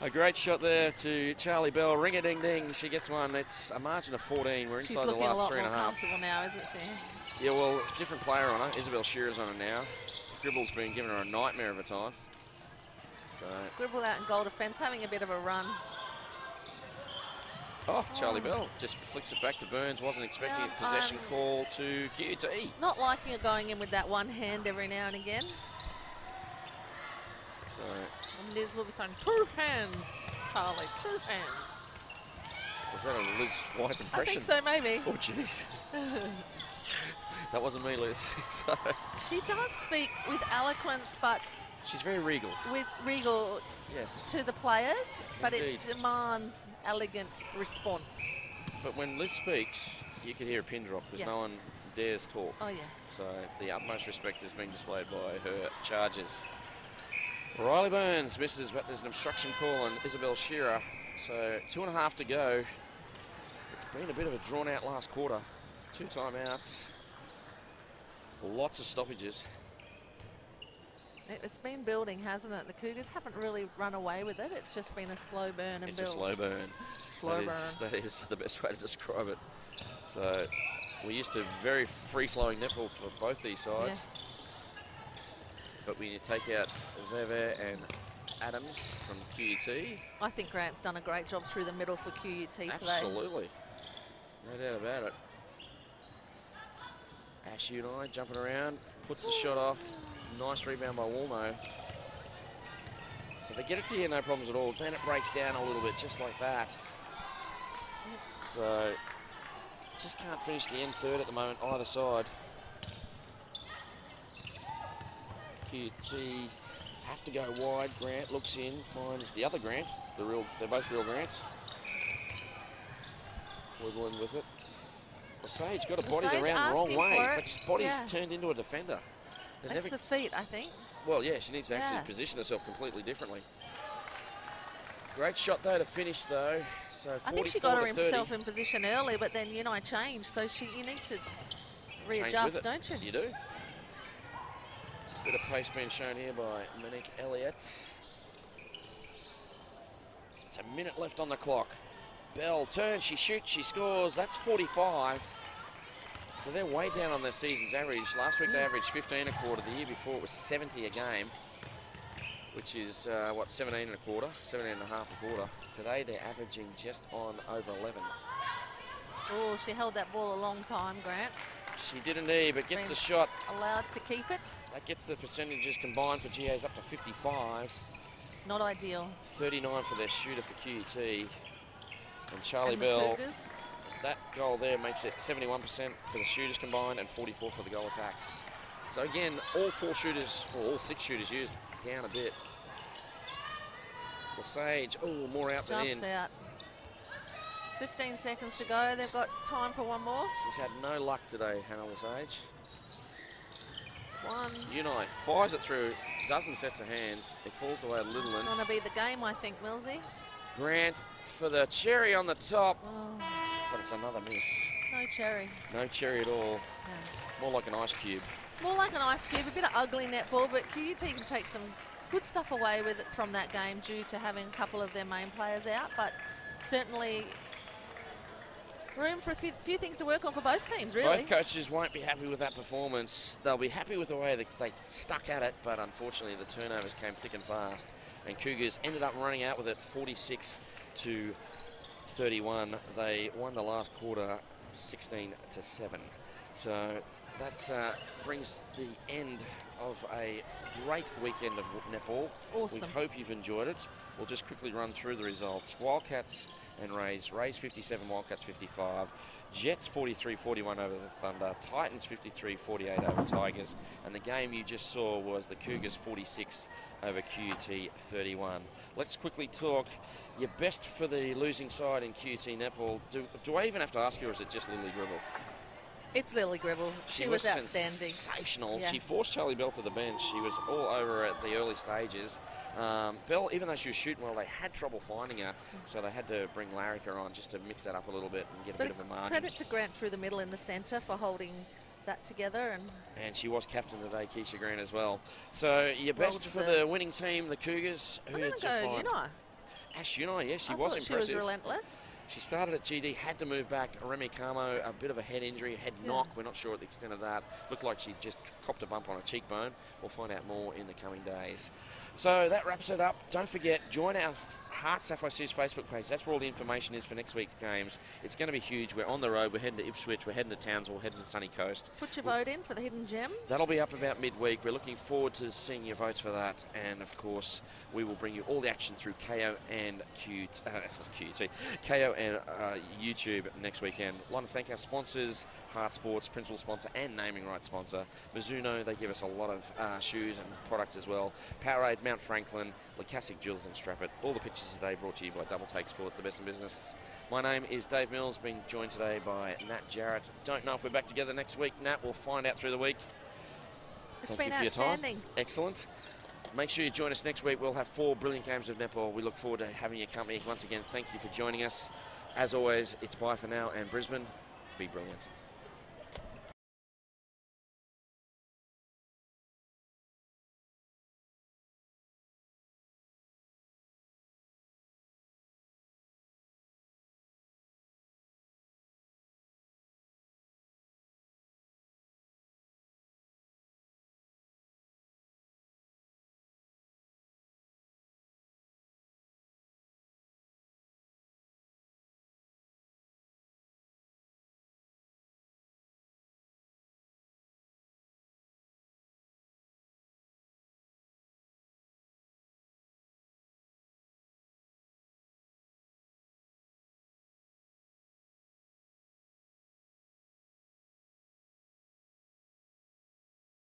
a great shot there to Charlie Bell. Ring a ding ding. She gets one. It's a margin of 14. We're inside the last 3.5. She's looking a lot more comfortable now, isn't she? Yeah, well, different player on her. Isabel Shearer's on her now. Gribble's been giving her a nightmare of a time. So Gribble out in goal defence, having a bit of a run. Oh, Charlie Bell just flicks it back to Burns. Wasn't expecting a possession call to QUT. Not liking it going in with that one hand every now and again. So And Liz will be saying, 2 hands, Charlie, 2 hands. was that a Liz White impression? I think so, maybe. Oh, jeez. That wasn't me, Liz. So She does speak with eloquence, but she's very regal. with regal Yes. to the players, but Indeed. it demands elegant response. But when Liz speaks, you can hear a pin drop because no one dares talk. Oh, yeah. So the utmost respect is being displayed by her charges. Riley Burns misses, but there's an obstruction call on Isabel Shearer. So 2.5 to go. It's been a bit of a drawn-out last quarter. 2 timeouts. Lots of stoppages. It's been building, hasn't it? The Cougars haven't really run away with it. It's just been a slow burn and It's build. a slow burn. Slow That is the best way to describe it. So we're used to very free-flowing netball for both these sides. Yes. But when you take out Veve and Adams from QUT. I think Grant's done a great job through the middle for QUT today. Absolutely. No doubt about it. Ash Unai jumping around, puts the shot off. Nice rebound by Walno. So they get it to here, no problems at all. Then it breaks down a little bit, just like that. So just can't finish the end third at the moment, either side. QUT have to go wide. Grant looks in, finds the other Grant. They're both real Grants. Wiggling with it. Sage got to body around the wrong way, but his body's turned into a defender. That's the feet, I think. Well, yeah, she needs to actually position herself completely differently. Great shot, though, to finish, though. So 44 I think she got to 30. herself in position early, but then, changed. So you need to readjust, don't you? You do. Bit of pace being shown here by Monique Elliott. It's a minute left on the clock. Bell turns, she shoots, she scores. That's 45. So they're way down on their season's average. Last week they averaged 15 a quarter. The year before it was 70 a game, which is, 17 and a quarter, 17 and a half a quarter. Today they're averaging just on over 11. Oh, she held that ball a long time, Grant. She did indeed, but gets the shot. Allowed to keep it. That gets the percentages combined for GAs up to 55. Not ideal. 39 for their shooter for QUT. And Charlie And the Bell, Cougars. that goal there makes it 71% for the shooters combined and 44 for the goal attacks. So again, all 6 shooters used down a bit. The Sage, oh, more out than in. Jumps out. 15 seconds to go. They've got time for one more. She's had no luck today, Hannah Lesage. One. Unai fires it through a dozen sets of hands. It falls away at Littleland. It's going to be the game, I think, Millsy. Grant for the cherry on the top. Oh, But it's another miss. no cherry. No cherry at all. No. More like an ice cube. More like an ice cube, a bit of ugly netball, but QUT can take some good stuff away with it from that game due to having a couple of their main players out, but certainly room for a few things to work on for both teams, really. Both coaches won't be happy with that performance. They'll be happy with the way they stuck at it, but unfortunately the turnovers came thick and fast. And Cougars ended up running out with it 46-31. They won the last quarter 16-7. So that brings the end of a great weekend of netball. Awesome. We hope you've enjoyed it. We'll just quickly run through the results. Wildcats and Rays. Rays 57, Wildcats 55. Jets 43-41 over the Thunder. Titans 53-48 over Tigers. And the game you just saw was the Cougars 46 over QUT 31. Let's quickly talk your best for the losing side in QUT netball. Do I even have to ask you, or is it just Lily Gribble? It's Lily Gribble. She was outstanding. Sensational. Yeah. She forced Charlie Bell to the bench. She was all over at the early stages. Bell, even though she was shooting well, they had trouble finding her, so they had to bring Larrica on just to mix that up a little bit and get a bit of a margin. Credit to Grant through the middle in the centre for holding that together. And she was captain today, Keisha Green, as well. So your best for the winning team, the Cougars. I'm going to go Unai. Ash Unai, yes, she I was thought impressive. She was relentless. She started at GD, had to move back. Remy Camo, a bit of a head injury, head knock. We're not sure what the extent of that. Looked like she just copped a bump on a cheekbone. We'll find out more in the coming days. So that wraps it up. Don't forget, join our HART Sapphire Series Facebook page. That's where all the information is for next week's games. It's going to be huge. We're on the road. We're heading to Ipswich. We're heading to Townsville. We're heading to the Sunny Coast. Put your vote in for the Hidden Gem. That'll be up about midweek. We're looking forward to seeing your votes for that. And, of course, we will bring you all the action through KO and KO and YouTube next weekend. I'd like to thank our sponsors, HART Sports, principal sponsor and naming rights sponsor. Mizuno, they give us a lot of shoes and products as well. Powerade, Mount Franklin, Lacastic Jewels and Strappit. All the pictures today brought to you by Double Take Sport, the best in business. My name is Dave Mills, being joined today by Nat Jarrett. Don't know if we're back together next week, Nat. We'll find out through the week. It's been outstanding. Excellent. Make sure you join us next week. We'll have 4 brilliant games of netball. We look forward to having your company. Once again, thank you for joining us. As always, it's bye for now, and Brisbane, be brilliant.